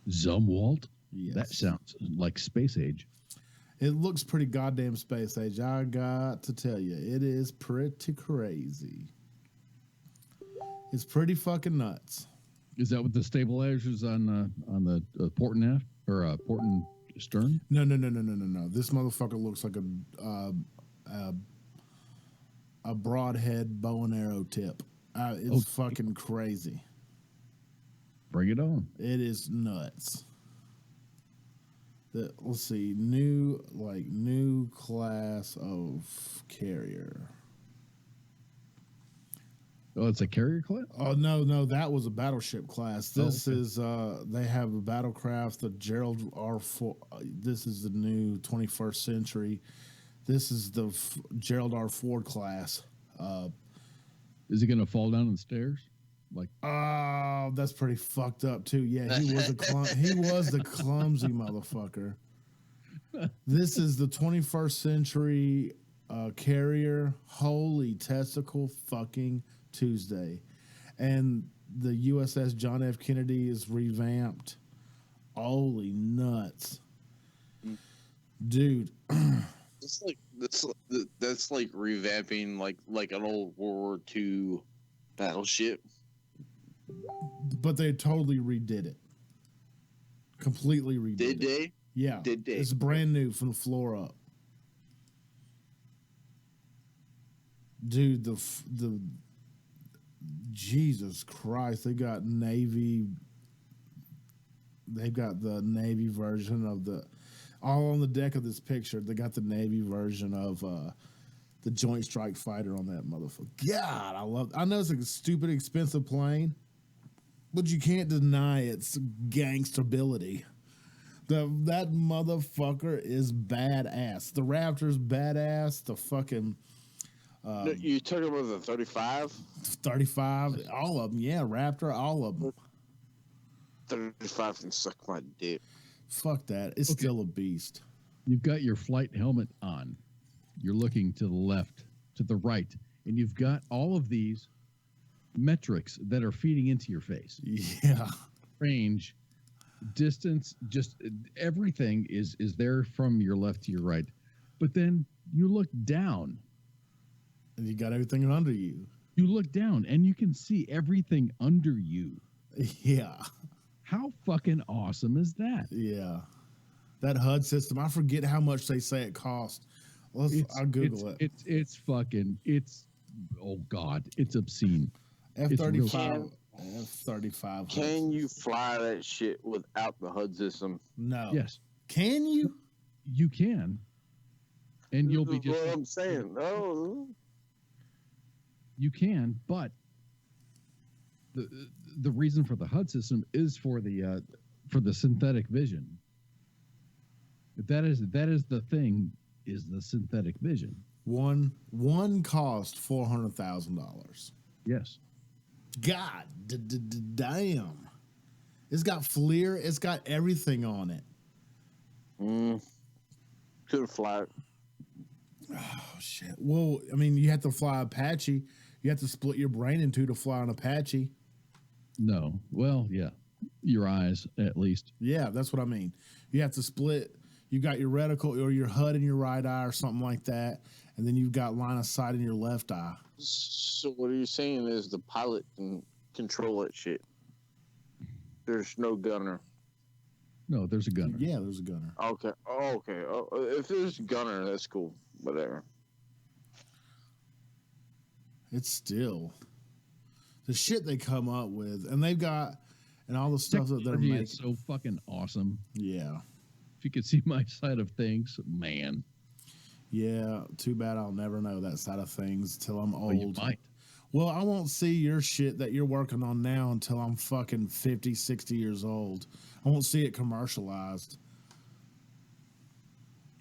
Zumwalt? Yes. That sounds like space age. It looks pretty goddamn space age. I got to tell you, it is pretty crazy. It's pretty fucking nuts. Is that with the stabilizers on the port and aft or port and stern? No. This motherfucker looks like a broadhead bow and arrow tip. It's fucking crazy. Bring it on. It is nuts. Let's see, new class of carrier. Oh, it's a carrier class? Oh no, that was a battleship class. This is they have a battlecraft, the Gerald R4. This is the new 21st century. This is the Gerald R. Ford class. Is he going to fall down the stairs? Oh, that's pretty fucked up too. Yeah, he was the clumsy motherfucker. This is the 21st century carrier. Holy testicle fucking Tuesday. And the USS John F. Kennedy is revamped. Holy nuts. Dude. That's like revamping like an old World War II battleship. But they totally redid it. Completely redid it. Did they? Yeah. Did they? It's brand new from the floor up. Dude, the Jesus Christ, they've got the Navy version of all on the deck of this picture. They got the Navy version of the Joint Strike Fighter on that motherfucker. God, I know it's a stupid, expensive plane, but you can't deny its gangsterability. That motherfucker is badass. The Raptor's badass. The fucking... you talking about the 35? 35, all of them. Yeah, Raptor, all of them. 35 can suck my dick. Fuck that. It's still a beast. You've got your flight helmet on. You're looking to the left, to the right, and you've got all of these metrics that are feeding into your face. Yeah. Range, distance, just everything is there from your left to your right. But then you look down. And you got everything under you. You look down and you can see everything under you. Yeah. How fucking awesome is that? Yeah. That HUD system, I forget how much they say it costs. I'll Google it. It's oh God, it's obscene. F-35. F-35. Can you fly that shit without the HUD system? No. Yes. Can you? You can. And you'll be just... what I'm saying. No. You can, but the reason for the HUD system is for the synthetic vision. That is the thing, is the synthetic vision. One cost $400,000. Yes. God damn. It's got FLIR. It's got everything on it. Couldn't fly it. Oh, shit. Well, I mean, you have to fly Apache. You have to split your brain in two to fly an Apache. No. Well, yeah. Your eyes, at least. Yeah, that's what I mean. You have to split. You got your reticle or your HUD in your right eye or something like that. And then you've got line of sight in your left eye. So what are you saying is the pilot can control that shit? There's no gunner. No, there's a gunner. Yeah, there's a gunner. Okay. Oh, okay. Oh, if there's a gunner, that's cool. Whatever. It's still the shit they come up with, and they've got, and all the stuff that they're making. It's so fucking awesome. Yeah. If you could see my side of things, man. Yeah. Too bad I'll never know that side of things till I'm old. Well, you might. Well, I won't see your shit that you're working on now until I'm fucking 50, 60 years old. I won't see it commercialized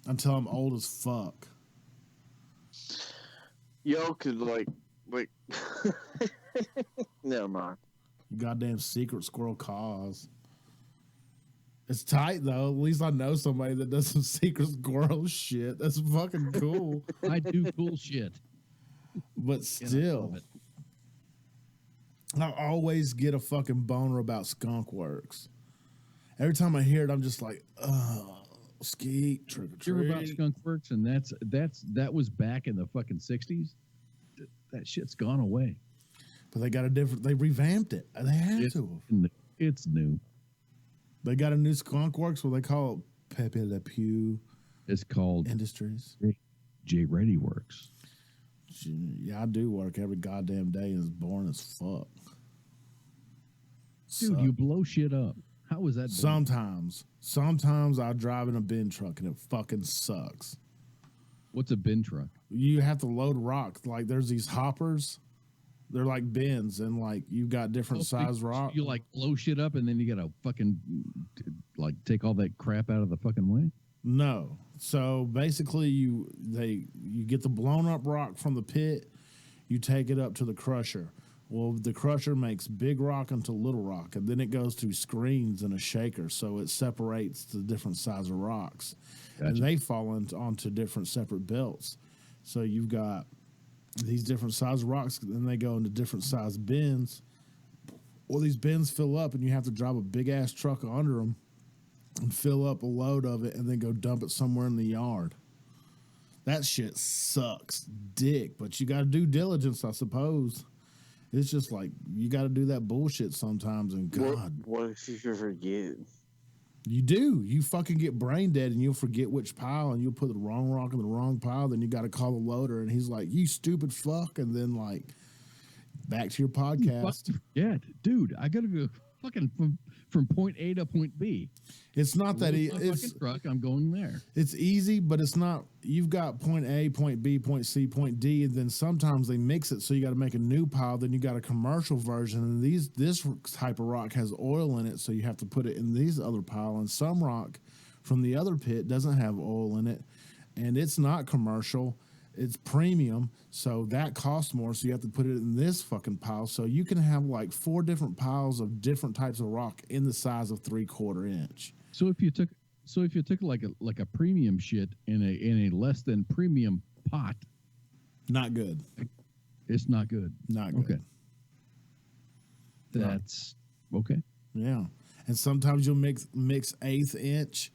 until I'm old as fuck. Yo could like never mind. Goddamn secret squirrel cause. It's tight though. At least I know somebody that does some secret squirrel shit. That's fucking cool. I do cool shit. But still, I always get a fucking boner about Skunk Works. Every time I hear it, I'm just like, oh, skeet, trick or treat. Hear about Skunk Works, and that was back in the fucking 60s. That shit's gone away. But they got they revamped it. They had to. It's new. They got a new Skunk Works where they call it Pepe Le Pew. It's called Industries. JReady Works. Yeah, I do work every goddamn day and it's boring as fuck. Dude, you blow shit up. How was that? Sometimes I drive in a bin truck and it fucking sucks. What's a bin truck? You have to load rock. Like there's these hoppers. They're like bins and like you've got different size rock. You like blow shit up and then you gotta fucking like take all that crap out of the fucking way? No. So basically you get the blown up rock from the pit, you take it up to the crusher. Well, the crusher makes big rock into little rock, and then it goes to screens and a shaker, so it separates the different size of rocks. Gotcha. And they fall onto different separate belts. So you've got these different size of rocks, and then they go into different size bins. Well, these bins fill up, and you have to drive a big-ass truck under them and fill up a load of it and then go dump it somewhere in the yard. That shit sucks dick, but you got to do diligence, I suppose. It's just like you got to do that bullshit sometimes, and God. What if you forget? You do. You fucking get brain dead, and you'll forget which pile, and you'll put the wrong rock in the wrong pile. Then you got to call the loader, and he's like, "You stupid fuck," and then like back to your podcast. Yeah, dude, I gotta go fucking from point A to point B. It's not that it's truck. I'm going there. It's easy, but it's not. You've got point A, point B, point C, point D, and then sometimes they mix it, so you got to make a new pile. Then you got a commercial version, and this type of rock has oil in it, so you have to put it in these other pile. And some rock from the other pit doesn't have oil in it, and it's not commercial. It's premium, so that costs more, so you have to put it in this fucking pile. So you can have like 4 different piles of different types of rock in the size of 3/4 inch. So if you took like a premium shit in a less than premium pot, not good. It's not good. Not good. Okay. That's okay. Yeah, and sometimes you'll mix 1/8 inch.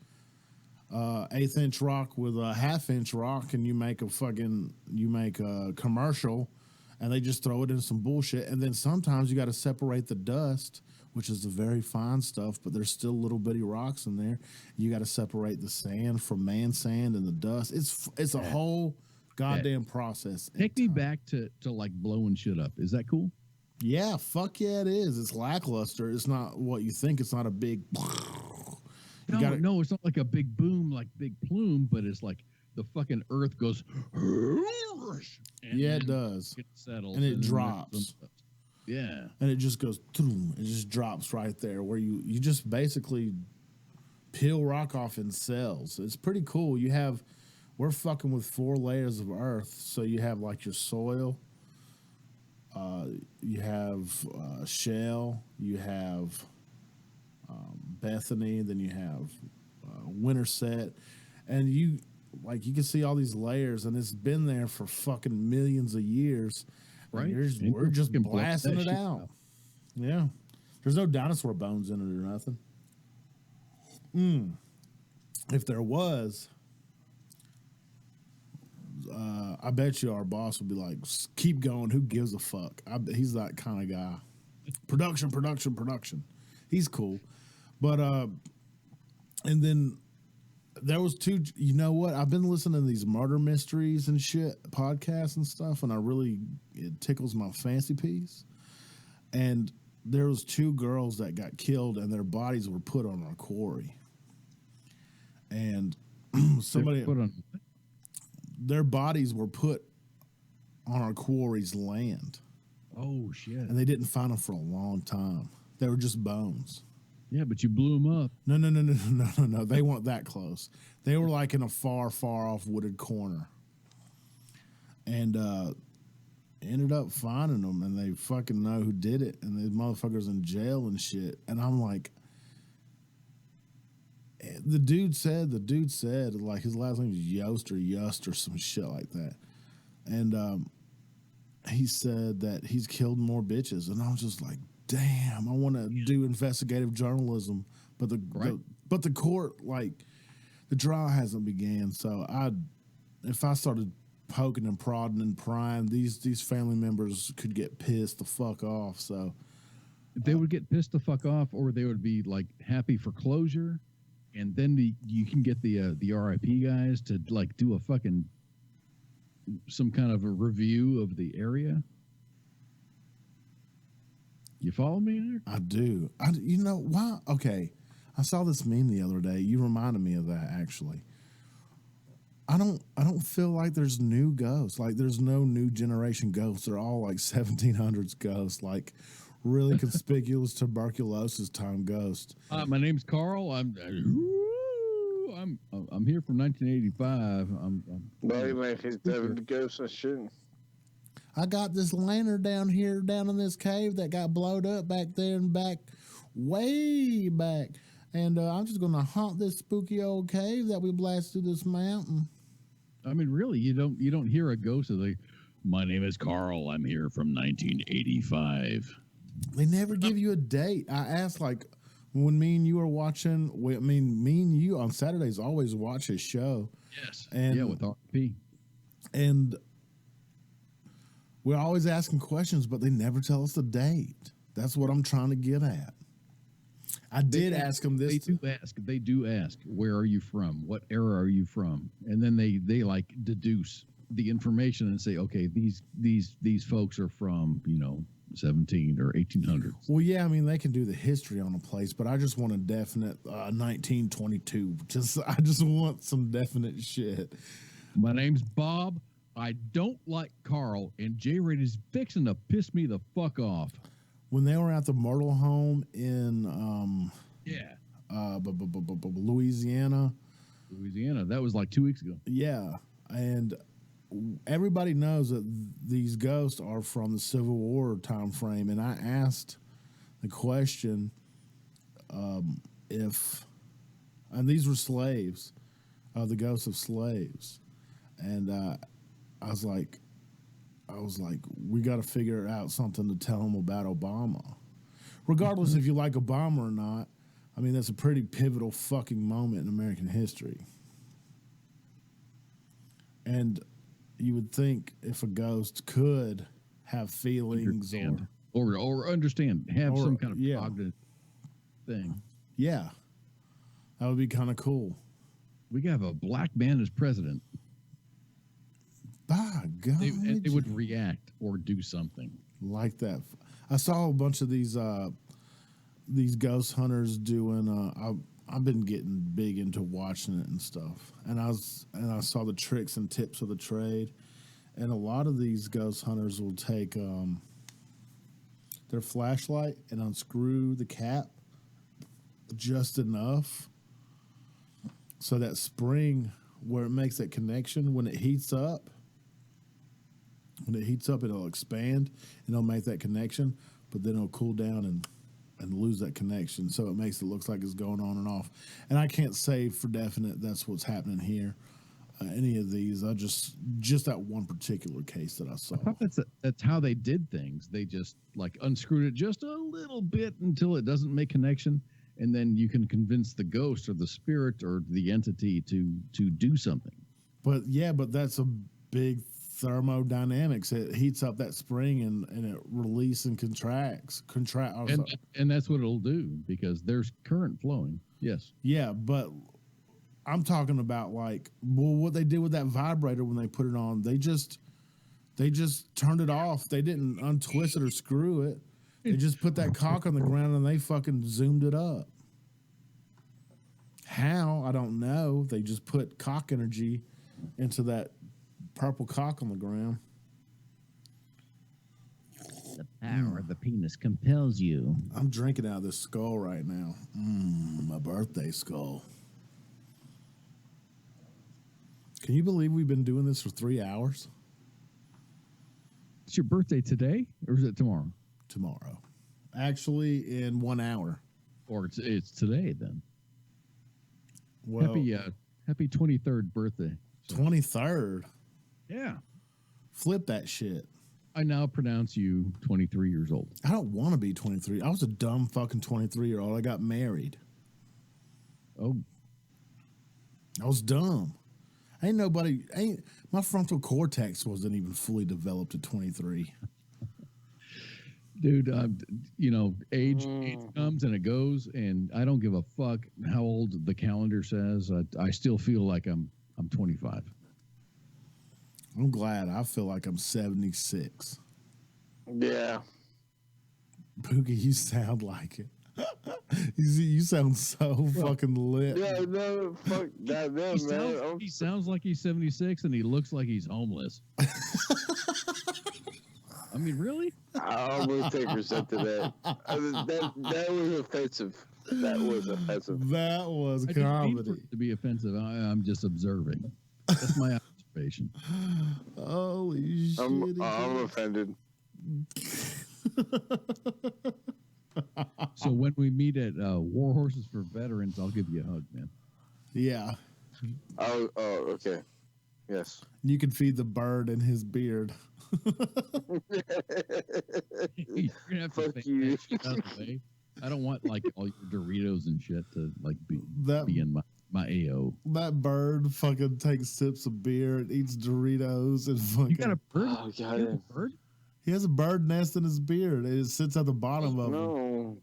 1/8 inch rock with a 1/2 inch rock, and you make a commercial, and they just throw it in some bullshit. And then sometimes you got to separate the dust, which is the very fine stuff, but there's still little bitty rocks in there. You got to separate the sand from man sand and the dust. It's a whole goddamn process. Take me back to like blowing shit up. Is that cool? Yeah, fuck yeah, it is. It's lackluster. It's not what you think. It's not a big. No, it's not like a big boom, like big plume, but it's like the fucking earth goes. Yeah, it does. It settles and it drops. Yeah, and it just goes. It just drops right there where you just basically peel rock off in cells. It's pretty cool. We're fucking with 4 layers of earth, so you have like your soil. You have shell. You have. Bethany, then you have Winterset, and you can see all these layers, and it's been there for fucking millions of years. Right, we're just blasting it out. Yeah, there's no dinosaur bones in it or nothing. If there was, I bet you our boss would be like, "Keep going. Who gives a fuck?" He's that kind of guy. Production. He's cool. But and then there was 2. You know what? I've been listening to these murder mysteries and shit podcasts and stuff, and it tickles my fancy piece. And there was 2 girls that got killed, and their bodies were put on a quarry. And their bodies were put on our quarry's land. Oh shit! And they didn't find them for a long time. They were just bones. Yeah, but you blew them up. No. They weren't that close. They were like in a far, far off wooded corner. And ended up finding them, and they fucking know who did it, and the motherfuckers in jail and shit. And I'm like, the dude said like his last name is Yost or some shit like that, and he said that he's killed more bitches, and I was just like, damn, I want to do investigative journalism, but the court, like, the trial hasn't began, so if I started poking and prodding and prying, these family members could get pissed the fuck off. So they would get pissed the fuck off, or they would be like happy for closure, and then you can get the RIP guys to like do a fucking some kind of a review of the area. You follow me there? I do. You know why? Okay, I saw this meme the other day. You reminded me of that actually. I don't feel like there's new ghosts. Like there's no new generation ghosts. They're all like 1700s ghosts, like really conspicuous tuberculosis time ghosts. My name's Carl. I'm here from 1985. Buddy, man, he's the ghosts and shit. I got this lantern down in this cave that got blowed up back there and way back. And I'm just going to haunt this spooky old cave that we blasted through this mountain. I mean, really, you don't hear a ghost of my name is Carl. I'm here from 1985. They never give you a date. I asked, like, when me and you were watching, me and you on Saturdays always watch his show. Yes. And, with RP. And we're always asking questions, but they never tell us the date. That's what I'm trying to get at. I did ask them this. They do ask, where are you from? What era are you from? And then they like deduce the information and say, okay, these folks are from 17 or 1800s. Well, yeah, I mean they can do the history on a place, but I just want a definite 1922. I just want some definite shit. My name's Bob. I don't like Carl, and JReady's fixing to piss me the fuck off. When they were at the Myrtle home in Louisiana, that was like 2 weeks ago. Yeah, and everybody knows that these ghosts are from the Civil War time frame. And I asked the question and these were slaves, the ghosts of slaves, and I was like, we got to figure out something to tell them about Obama. Regardless if you like Obama or not, I mean, that's a pretty pivotal fucking moment in American history. And you would think if a ghost could have feelings or understand, have some kind of cognitive thing. Yeah. That would be kind of cool. We could have a black man as president. God. They would react or do something like that. I saw a bunch of these ghost hunters doing. I've been getting big into watching it and stuff, and I saw the tricks and tips of the trade, and a lot of these ghost hunters will take their flashlight and unscrew the cap just enough so that spring where it makes that connection when it heats up. When it heats up, it'll expand and it'll make that connection, but then it'll cool down and lose that connection. So it makes it look like it's going on and off. And I can't say for definite that's what's happening here. Any of these, I just that one particular case that I saw. I thought that's how they did things. They just like unscrewed it just a little bit until it doesn't make connection, and then you can convince the ghost or the spirit or the entity to do something. But that's a big thermodynamics. It heats up that spring and it releases and contracts. And that's what it'll do because there's current flowing. Yes. Yeah, but I'm talking about what they did with that vibrator when they put it on. They just turned it off. They didn't untwist it or screw it. They just put that cock on the ground and they fucking zoomed it up. How? I don't know. They just put cock energy into that purple cock on the ground. The power of the penis compels you. I'm drinking out of this skull right now. My birthday skull. Can you believe we've been doing this for 3 hours? It's your birthday today, or is it tomorrow? Tomorrow. Actually, in 1 hour. Or it's today then. Well, happy 23rd birthday. 23rd? Yeah. Flip that shit. I now pronounce you 23 years old. I don't want to be 23. I was a dumb fucking 23-year-old. I got married. Oh. I was dumb. My frontal cortex wasn't even fully developed at 23. Dude, age comes and it goes, and I don't give a fuck how old the calendar says. I still feel like I'm 25. I'm glad. I feel like I'm 76. Yeah. Boogie, you sound like it. You sound so fucking lit. Yeah, no, fuck that, man. He sounds like he's 76, and he looks like he's homeless. I mean, really? I'm going to take percent to that. That was offensive. That was offensive. That was I didn't mean comedy. for it to be offensive. I'm just observing. That's my observation. Holy shit. I'm offended. So when we meet at War Horses for Veterans, I'll give you a hug, man. Yeah. Oh, okay. Yes. You can feed the bird in his beard. You're gonna have to Fuck fake you. that shit out of the way. I don't want like all your Doritos and shit to like be in my AO. That bird fucking takes sips of beer and eats Doritos and fucking. You got a bird? Oh, You got a bird? He has a bird nest in his beard. It sits at the bottom of him. No.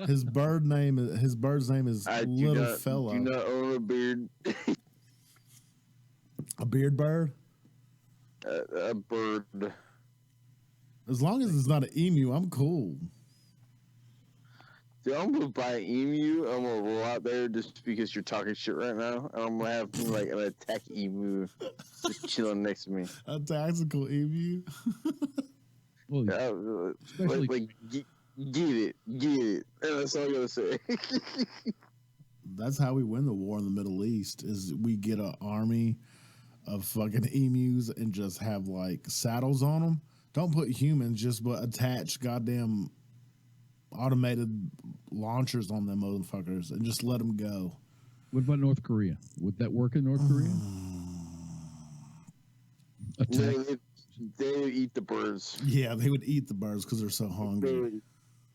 His bird's name is Little Fella. Do not own a beard. A beard bird? A bird. As long as it's not an emu, I'm cool. Dude, I'm gonna buy an emu. I'm gonna roll out there just because you're talking shit right now, and I'm gonna have like an attack emu just chilling next to me. A tactical emu? Well, like get it. And that's all I gotta say. That's how we win the war in the Middle East. Is we get an army of fucking emus and just have like saddles on them. Don't put humans, but attach goddamn automated launchers on them motherfuckers and just let them go. What about North Korea? Would that work in North Korea? They would eat the birds. Yeah, they would eat the birds because they're so hungry.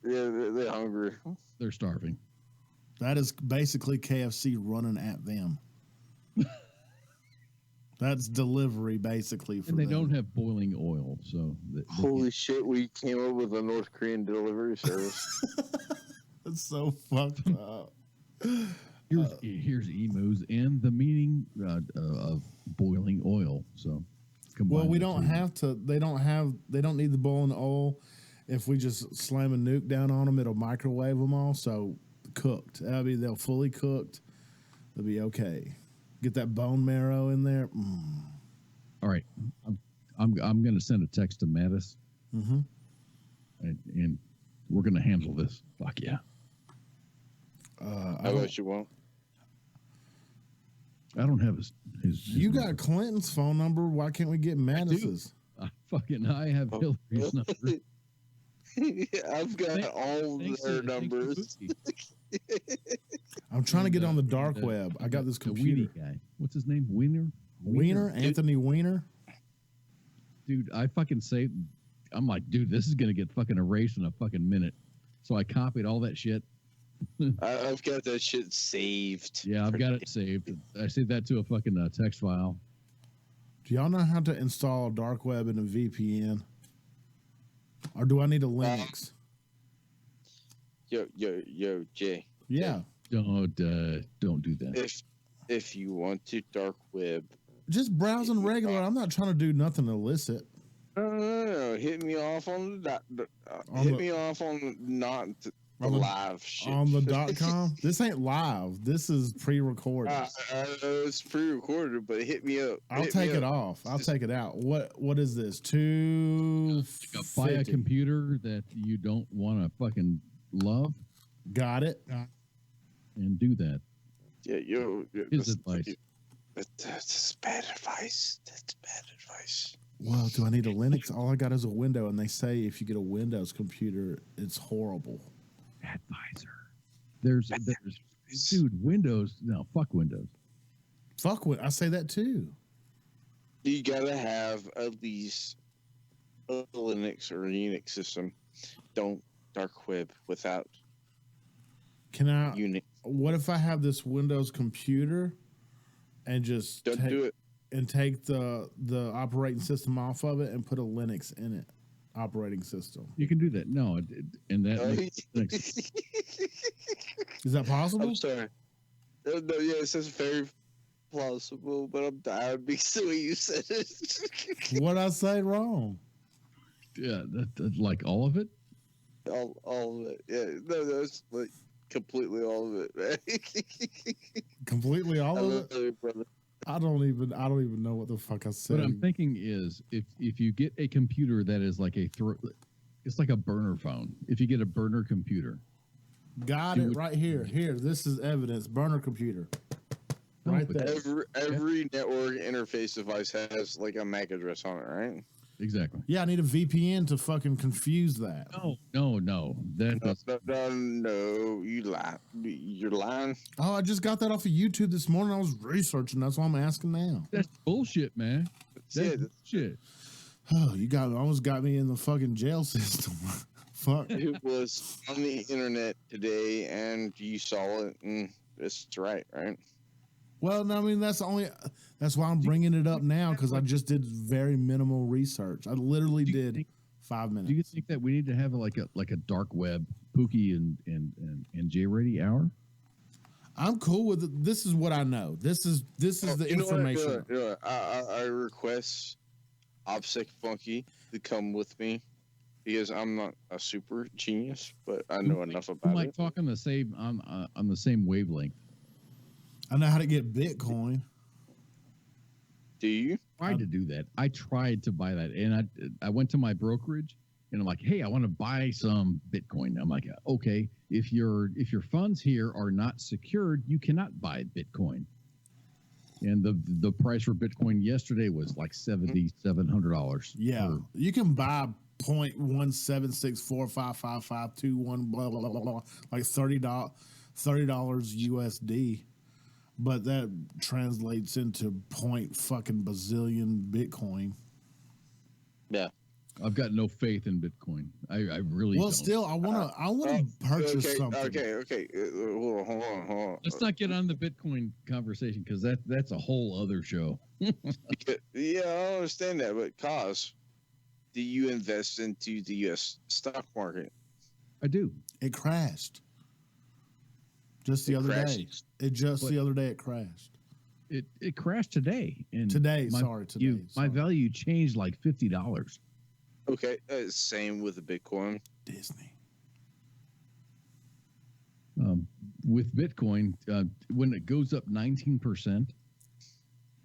They're hungry. They're starving. That is basically KFC running at them. That's delivery, basically. For And they them. don't have boiling oil, so Holy shit! We came up with a North Korean delivery service. That's so fucked up. Here's emus and the meaning of boiling oil. So, well, we don't have to. They don't need the boiling oil. If we just slam a nuke down on them, it'll microwave them all. So cooked. They'll fully cooked. They'll be okay. Get that bone marrow in there. All right, I'm going to send a text to Mattis, and we're going to handle this. Fuck yeah. I bet you won't. I don't have his You got number. Clinton's phone number. Why can't we get Mattis's? I have Hillary's number. I've got all their numbers. I'm trying to get on the dark web. I got this computer. The Weenie guy. What's his name? Wiener? Anthony Weiner? Dude, I fucking saved. I'm like, dude, this is going to get fucking erased in a fucking minute. So I copied all that shit. I've got that shit saved. Yeah, I've got it saved. I saved that to a fucking text file. Do y'all know how to install a dark web in a VPN? Or do I need a Linux? Yo, Jay. Yeah. Don't do that. If you want to dark web, just browsing regular. I'm not trying to do nothing illicit. No. Hit me off on the live shit. On the .com? This ain't live. This is pre-recorded. It's pre-recorded, but hit me up. I'll take it off. I'll take it out. What is this? Buy a computer that you don't want to fucking love. Got it. And do that. Yeah, His advice. That's bad advice. That's bad advice. Well, do I need a Linux? All I got is a window, and they say if you get a Windows computer, it's horrible. Advisor. There's dude, Windows. No, fuck Windows. Fuck what I say that too. You gotta have at least a Linux or a Unix system. Don't dark web without. Can I? Unix. What if I have this Windows computer and just Don't do it. And take the operating system off of it and put a Linux in it, operating system? You can do that. No, and that makes Is that possible? I'm sorry. No, yes, it's very plausible, but I'm dying because the way you said it. What I say wrong? Yeah, like all of it. All of it. Yeah, no, that's like completely all of it, man. Completely all of it. You, brother. I don't even know what the fuck I said. What I'm thinking is, if you get a computer that is like it's like a burner phone. If you get a burner computer, got it right here. Here, this is evidence. Burner computer, right there. Every network interface device has like a MAC address on it, right? Exactly. Yeah, I need a VPN to fucking confuse that. No. No, you lie. You're lying. Oh, I just got that off of YouTube this morning. I was researching. That's why I'm asking now. That's bullshit, man. That's bullshit. Oh, you almost got me in the fucking jail system. Fuck. It was on the internet today, and you saw it, and it's right? Well, no, I mean that's why I'm bringing it up now, because I just did very minimal research. I literally did 5 minutes. Do you think that we need to have like a dark web Pookie and JReady hour? I'm cool with it. This is what I know. This is the information. I request OPSEC Funky to come with me because I'm not a super genius, but I know enough about it. I'm like talking the same on the same wavelength. I know how to get Bitcoin. Do you? I tried to do that. I tried to buy that, and I went to my brokerage, and I'm like, hey, I want to buy some Bitcoin. I'm like, okay, if your funds here are not secured, you cannot buy Bitcoin. And the price for Bitcoin yesterday was like $7,700. Yeah, you can buy 0.176455521 blah blah blah blah, like $30 USD. But that translates into fucking bazillion Bitcoin. Yeah, I've got no faith in Bitcoin. I really don't. Still, I want to purchase something. Okay. Hold on. Let's not get on the Bitcoin conversation because that's a whole other show. Yeah, I understand that, but do you invest into the U.S. stock market? I do. It crashed. Just the other day. The other day it crashed. It crashed today. And today. My value changed like $50. Okay. Same with the Bitcoin. Disney. With Bitcoin, when it goes up 19%,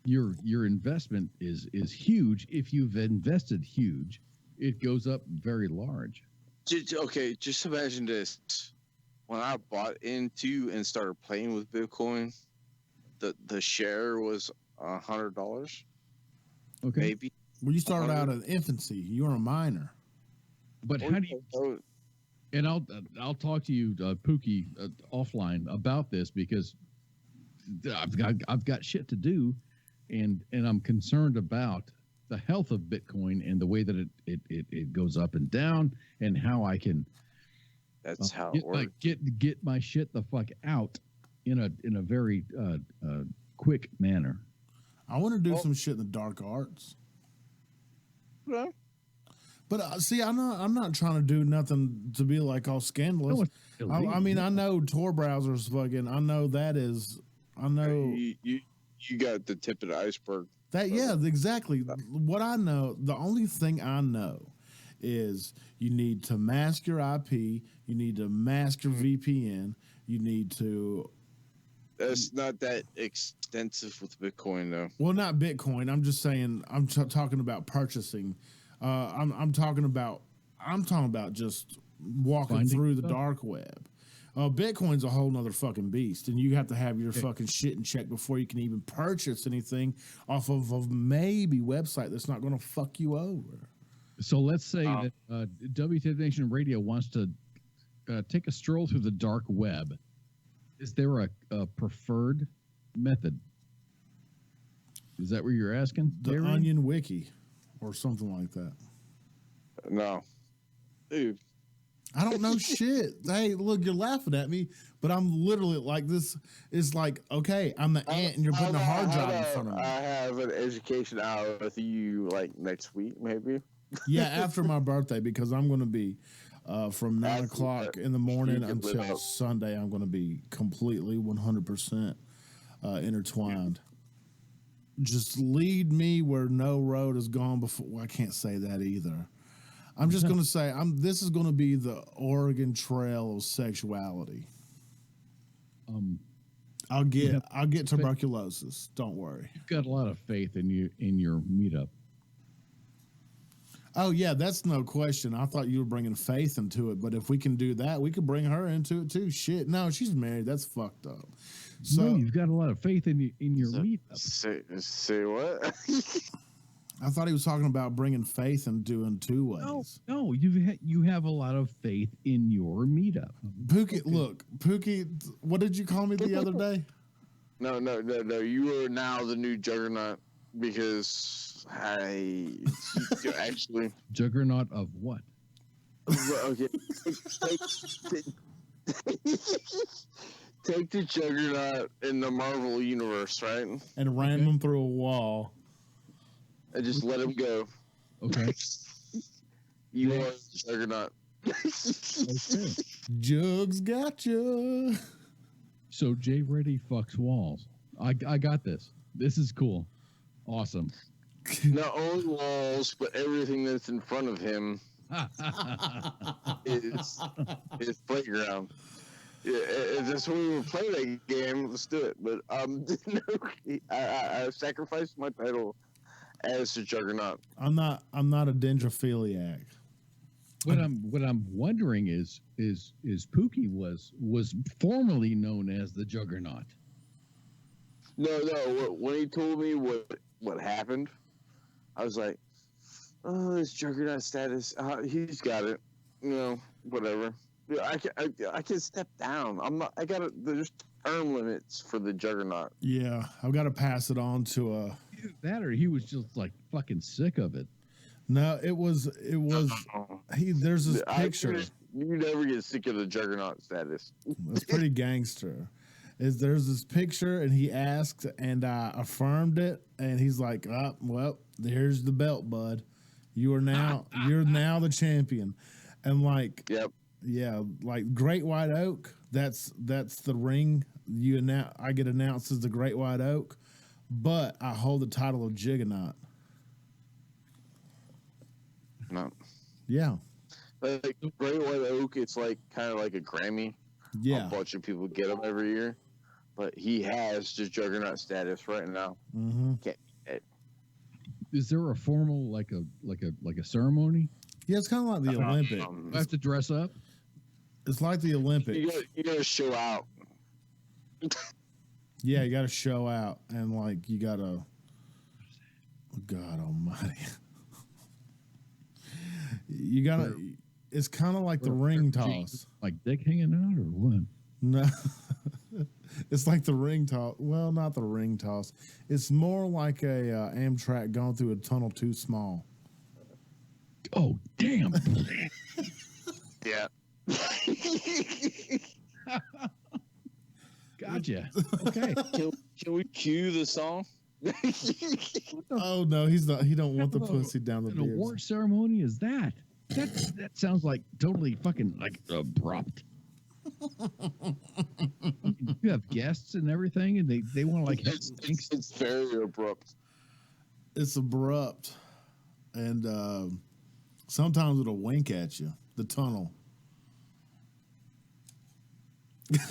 your investment is huge. If you've invested huge, it goes up very large. Okay, just imagine this. When I bought into and started playing with Bitcoin, the share was $100. Okay. Maybe. Well, you started out in infancy. You were a minor. But how do you? And I'll talk to you, Pookie, offline about this because I've got shit to do, and I'm concerned about the health of Bitcoin and the way that it goes up and down, and how I can. That's how it works. Get my shit the fuck out in a very quick manner. I want to do some shit in the dark arts. Yeah. But see, I'm not trying to do nothing to be like all scandalous. I mean, I know Tor browsers fucking. I know that is. I know you got the tip of the iceberg. Exactly. What I know, the only thing I know is you need to mask your IP, you need to mask your VPN, you need to. That's not that extensive with Bitcoin, though. Well, not Bitcoin. I'm just saying. I'm talking about purchasing. I'm talking about just walking through the dark web. Bitcoin's a whole nother fucking beast, and you have to have your fucking shit in check before you can even purchase anything off of a maybe website that's not going to fuck you over. So let's say that WTF Nation Radio wants to take a stroll through the dark web. Is there a preferred method? Is that what you're asking? The Onion Wiki or something like that. No. Dude. I don't know shit. Hey, look, you're laughing at me, but I'm literally like, this is like, okay, I'm the ant and you're putting a hard drive in front of me. I have an education hour with you like next week, maybe. Yeah, after my birthday, because I'm going to be from 9 o'clock in the morning until Sunday, I'm going to be completely 100% intertwined. Just lead me where no road has gone before. Well, I can't say that either. I'm just going to say this is going to be the Oregon Trail of sexuality. I'll get tuberculosis. Don't worry. You've got a lot of faith in your meetup. Oh yeah, that's no question. I thought you were bringing faith into it, but if we can do that, we could bring her into it too. Shit, no, she's married. That's fucked up. So no, you've got a lot of faith in your meetup. Say what? I thought he was talking about bringing faith and doing two ways. No, you have a lot of faith in your meetup. Pookie, look, Pookie, what did you call me the other day? No. You are now the new Juggernaut because actually Juggernaut of what? Okay. Take the Juggernaut in the Marvel universe, right? And ram him through a wall. And just let him go. Okay. You are the Juggernaut. Okay. Jugs gotcha. So JReady fucks walls. I got this. This is cool. Awesome. Not only walls, but everything that's in front of him is playground. Yeah, if that's when we were playing that game, let's do it. But no, I sacrificed my title as the Juggernaut. I'm not a dendrophiliac. What I'm wondering is Pookie was formerly known as the Juggernaut. No. When he told me what happened, I was like, "Oh, this Juggernaut status. He's got it. You know, whatever. Yeah, I can step down. I'm not. There's term limits for the Juggernaut. Yeah, I've got to pass it on to a. That or he was just like fucking sick of it. No, it was. There's this picture. You never get sick of the Juggernaut status. It's pretty gangster. There's this picture, and he asked, and I affirmed it, and he's like, "Oh, well, there's the belt, bud. You're now the champion," and like, yep. Yeah, like Great White Oak. That's the ring. I get announced as the Great White Oak, but I hold the title of Juggernaut. No. Yeah. Like Great White Oak, it's like kind of like a Grammy. Yeah. A bunch of people get them every year, but he has just Juggernaut status right now. Mm-hmm. Is there a formal like a ceremony? Yeah, it's kind of like the Olympics. I have to dress up. It's like the Olympics. You gotta show out. Yeah, you gotta show out, and like you gotta. God Almighty. You gotta. It's kind of like the ring toss. Like dick hanging out, or what? No. It's like the ring toss. Well, not the ring toss. It's more like a Amtrak going through a tunnel too small. Oh, damn. Yeah. Gotcha. Okay. Can we cue the song? Oh no, he's not. He don't want the pussy down the An award ceremony is that? That sounds like totally fucking like abrupt. You have guests and everything, and they want to like. It's very abrupt. It's abrupt, and sometimes it'll wink at you. The tunnel.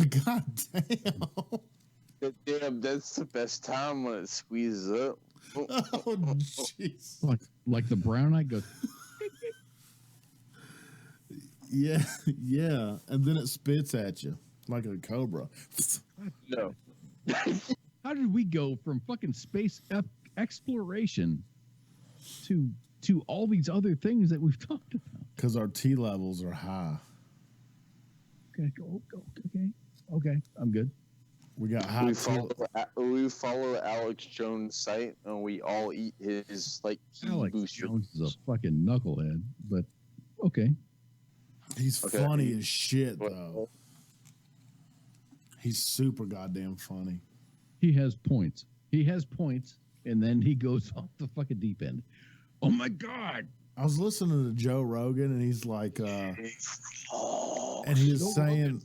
God damn. Damn, that's the best time when it squeezes up. Oh jeez. Like the brown eye goes. Yeah, and then it spits at you. like a cobra. No. How did we go from fucking space exploration to all these other things that we've talked about? Because our T levels are high. Okay, I'm good. We got high. We follow Alex Jones' site, and we all eat his like Alex booster. Jones is a fucking knucklehead, but okay. He's funny as shit, though. He's super goddamn funny. He has points, and then he goes off the fucking deep end. Oh my God. I was listening to Joe Rogan, and he's like, and he was saying,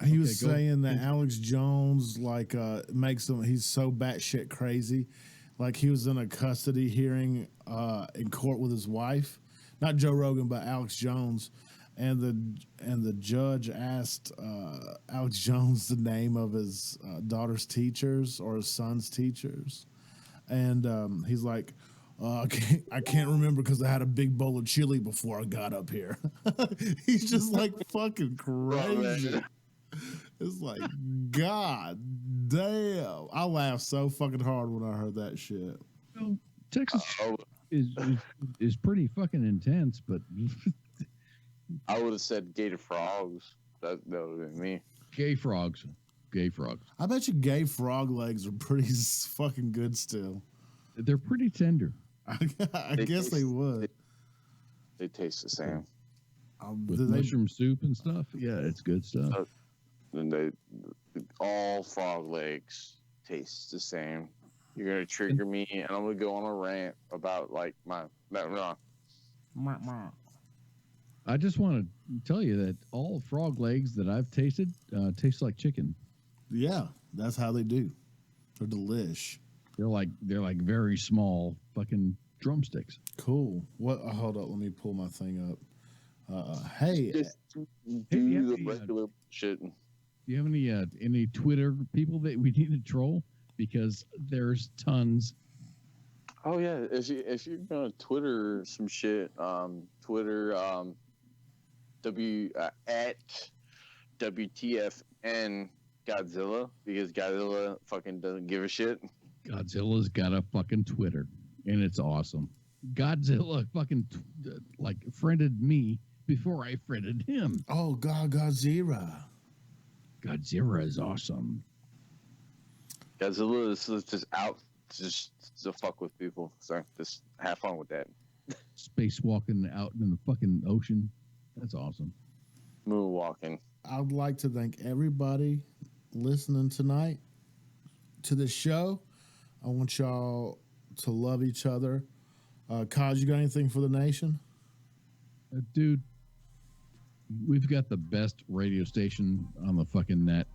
he was saying that Alex Jones like makes him. He's so batshit crazy, like he was in a custody hearing in court with his wife, not Joe Rogan, but Alex Jones, and the judge asked Alex Jones the name of his daughter's teachers or his son's teachers, and he's like, I can't remember because I had a big bowl of chili before I got up here. He's just like fucking crazy. It's like, God damn. I laughed so fucking hard when I heard that shit. Well, Texas is pretty fucking intense, but I would have said gator frogs. That would have been me. Gay frogs. I bet you gay frog legs are pretty fucking good still. They're pretty tender. I guess they would. They taste the same. With mushroom soup and stuff? Yeah, it's good stuff. And all frog legs taste the same. You're going to trigger me, and I'm going to go on a rant about, like, I just want to tell you that all frog legs that I've tasted taste like chicken. Yeah, that's how they do. They're delish. They're like very small fucking drumsticks. Cool. What? Hold up. Let me pull my thing up. Hey, do the regular shit. Do you have any Twitter people that we need to troll? Because there's tons. Oh yeah, if you're gonna Twitter some shit, Twitter at WTFN Godzilla, because Godzilla fucking doesn't give a shit. Godzilla's got a fucking Twitter, and it's awesome. Godzilla fucking friended me before I friended him. Oh God, Godzilla. Godzilla is awesome. Godzilla is just out just to fuck with people. So just have fun with that. Spacewalking out in the fucking ocean. That's awesome. Moonwalking. I'd like to thank everybody listening tonight to the show. I want y'all to love each other. Kaz, you got anything for the nation? Dude, we've got the best radio station on the fucking net.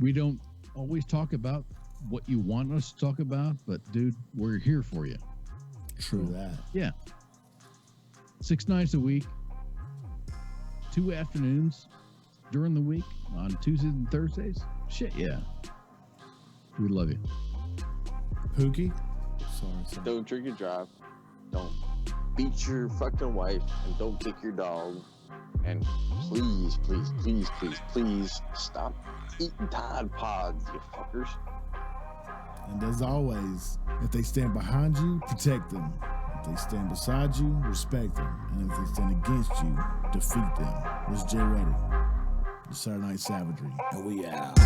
We don't always talk about what you want us to talk about, but dude, we're here for you. True that. Yeah. 6 nights a week, 2 afternoons during the week on Tuesdays and Thursdays. Shit, yeah. We love you. Pookie? Sorry. Don't drink and drive. Don't beat your fucking wife, and don't kick your dog. And please, please, please, please, please stop eating Tide Pods, you fuckers. And as always, if they stand behind you, protect them. If they stand beside you, respect them. And if they stand against you, defeat them. This is JReady, the Saturday Night Savagery, and we out.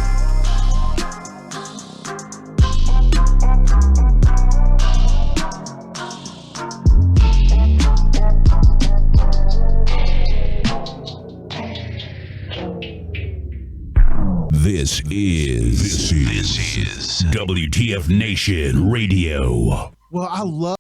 This is WTF Nation Radio. Well, I love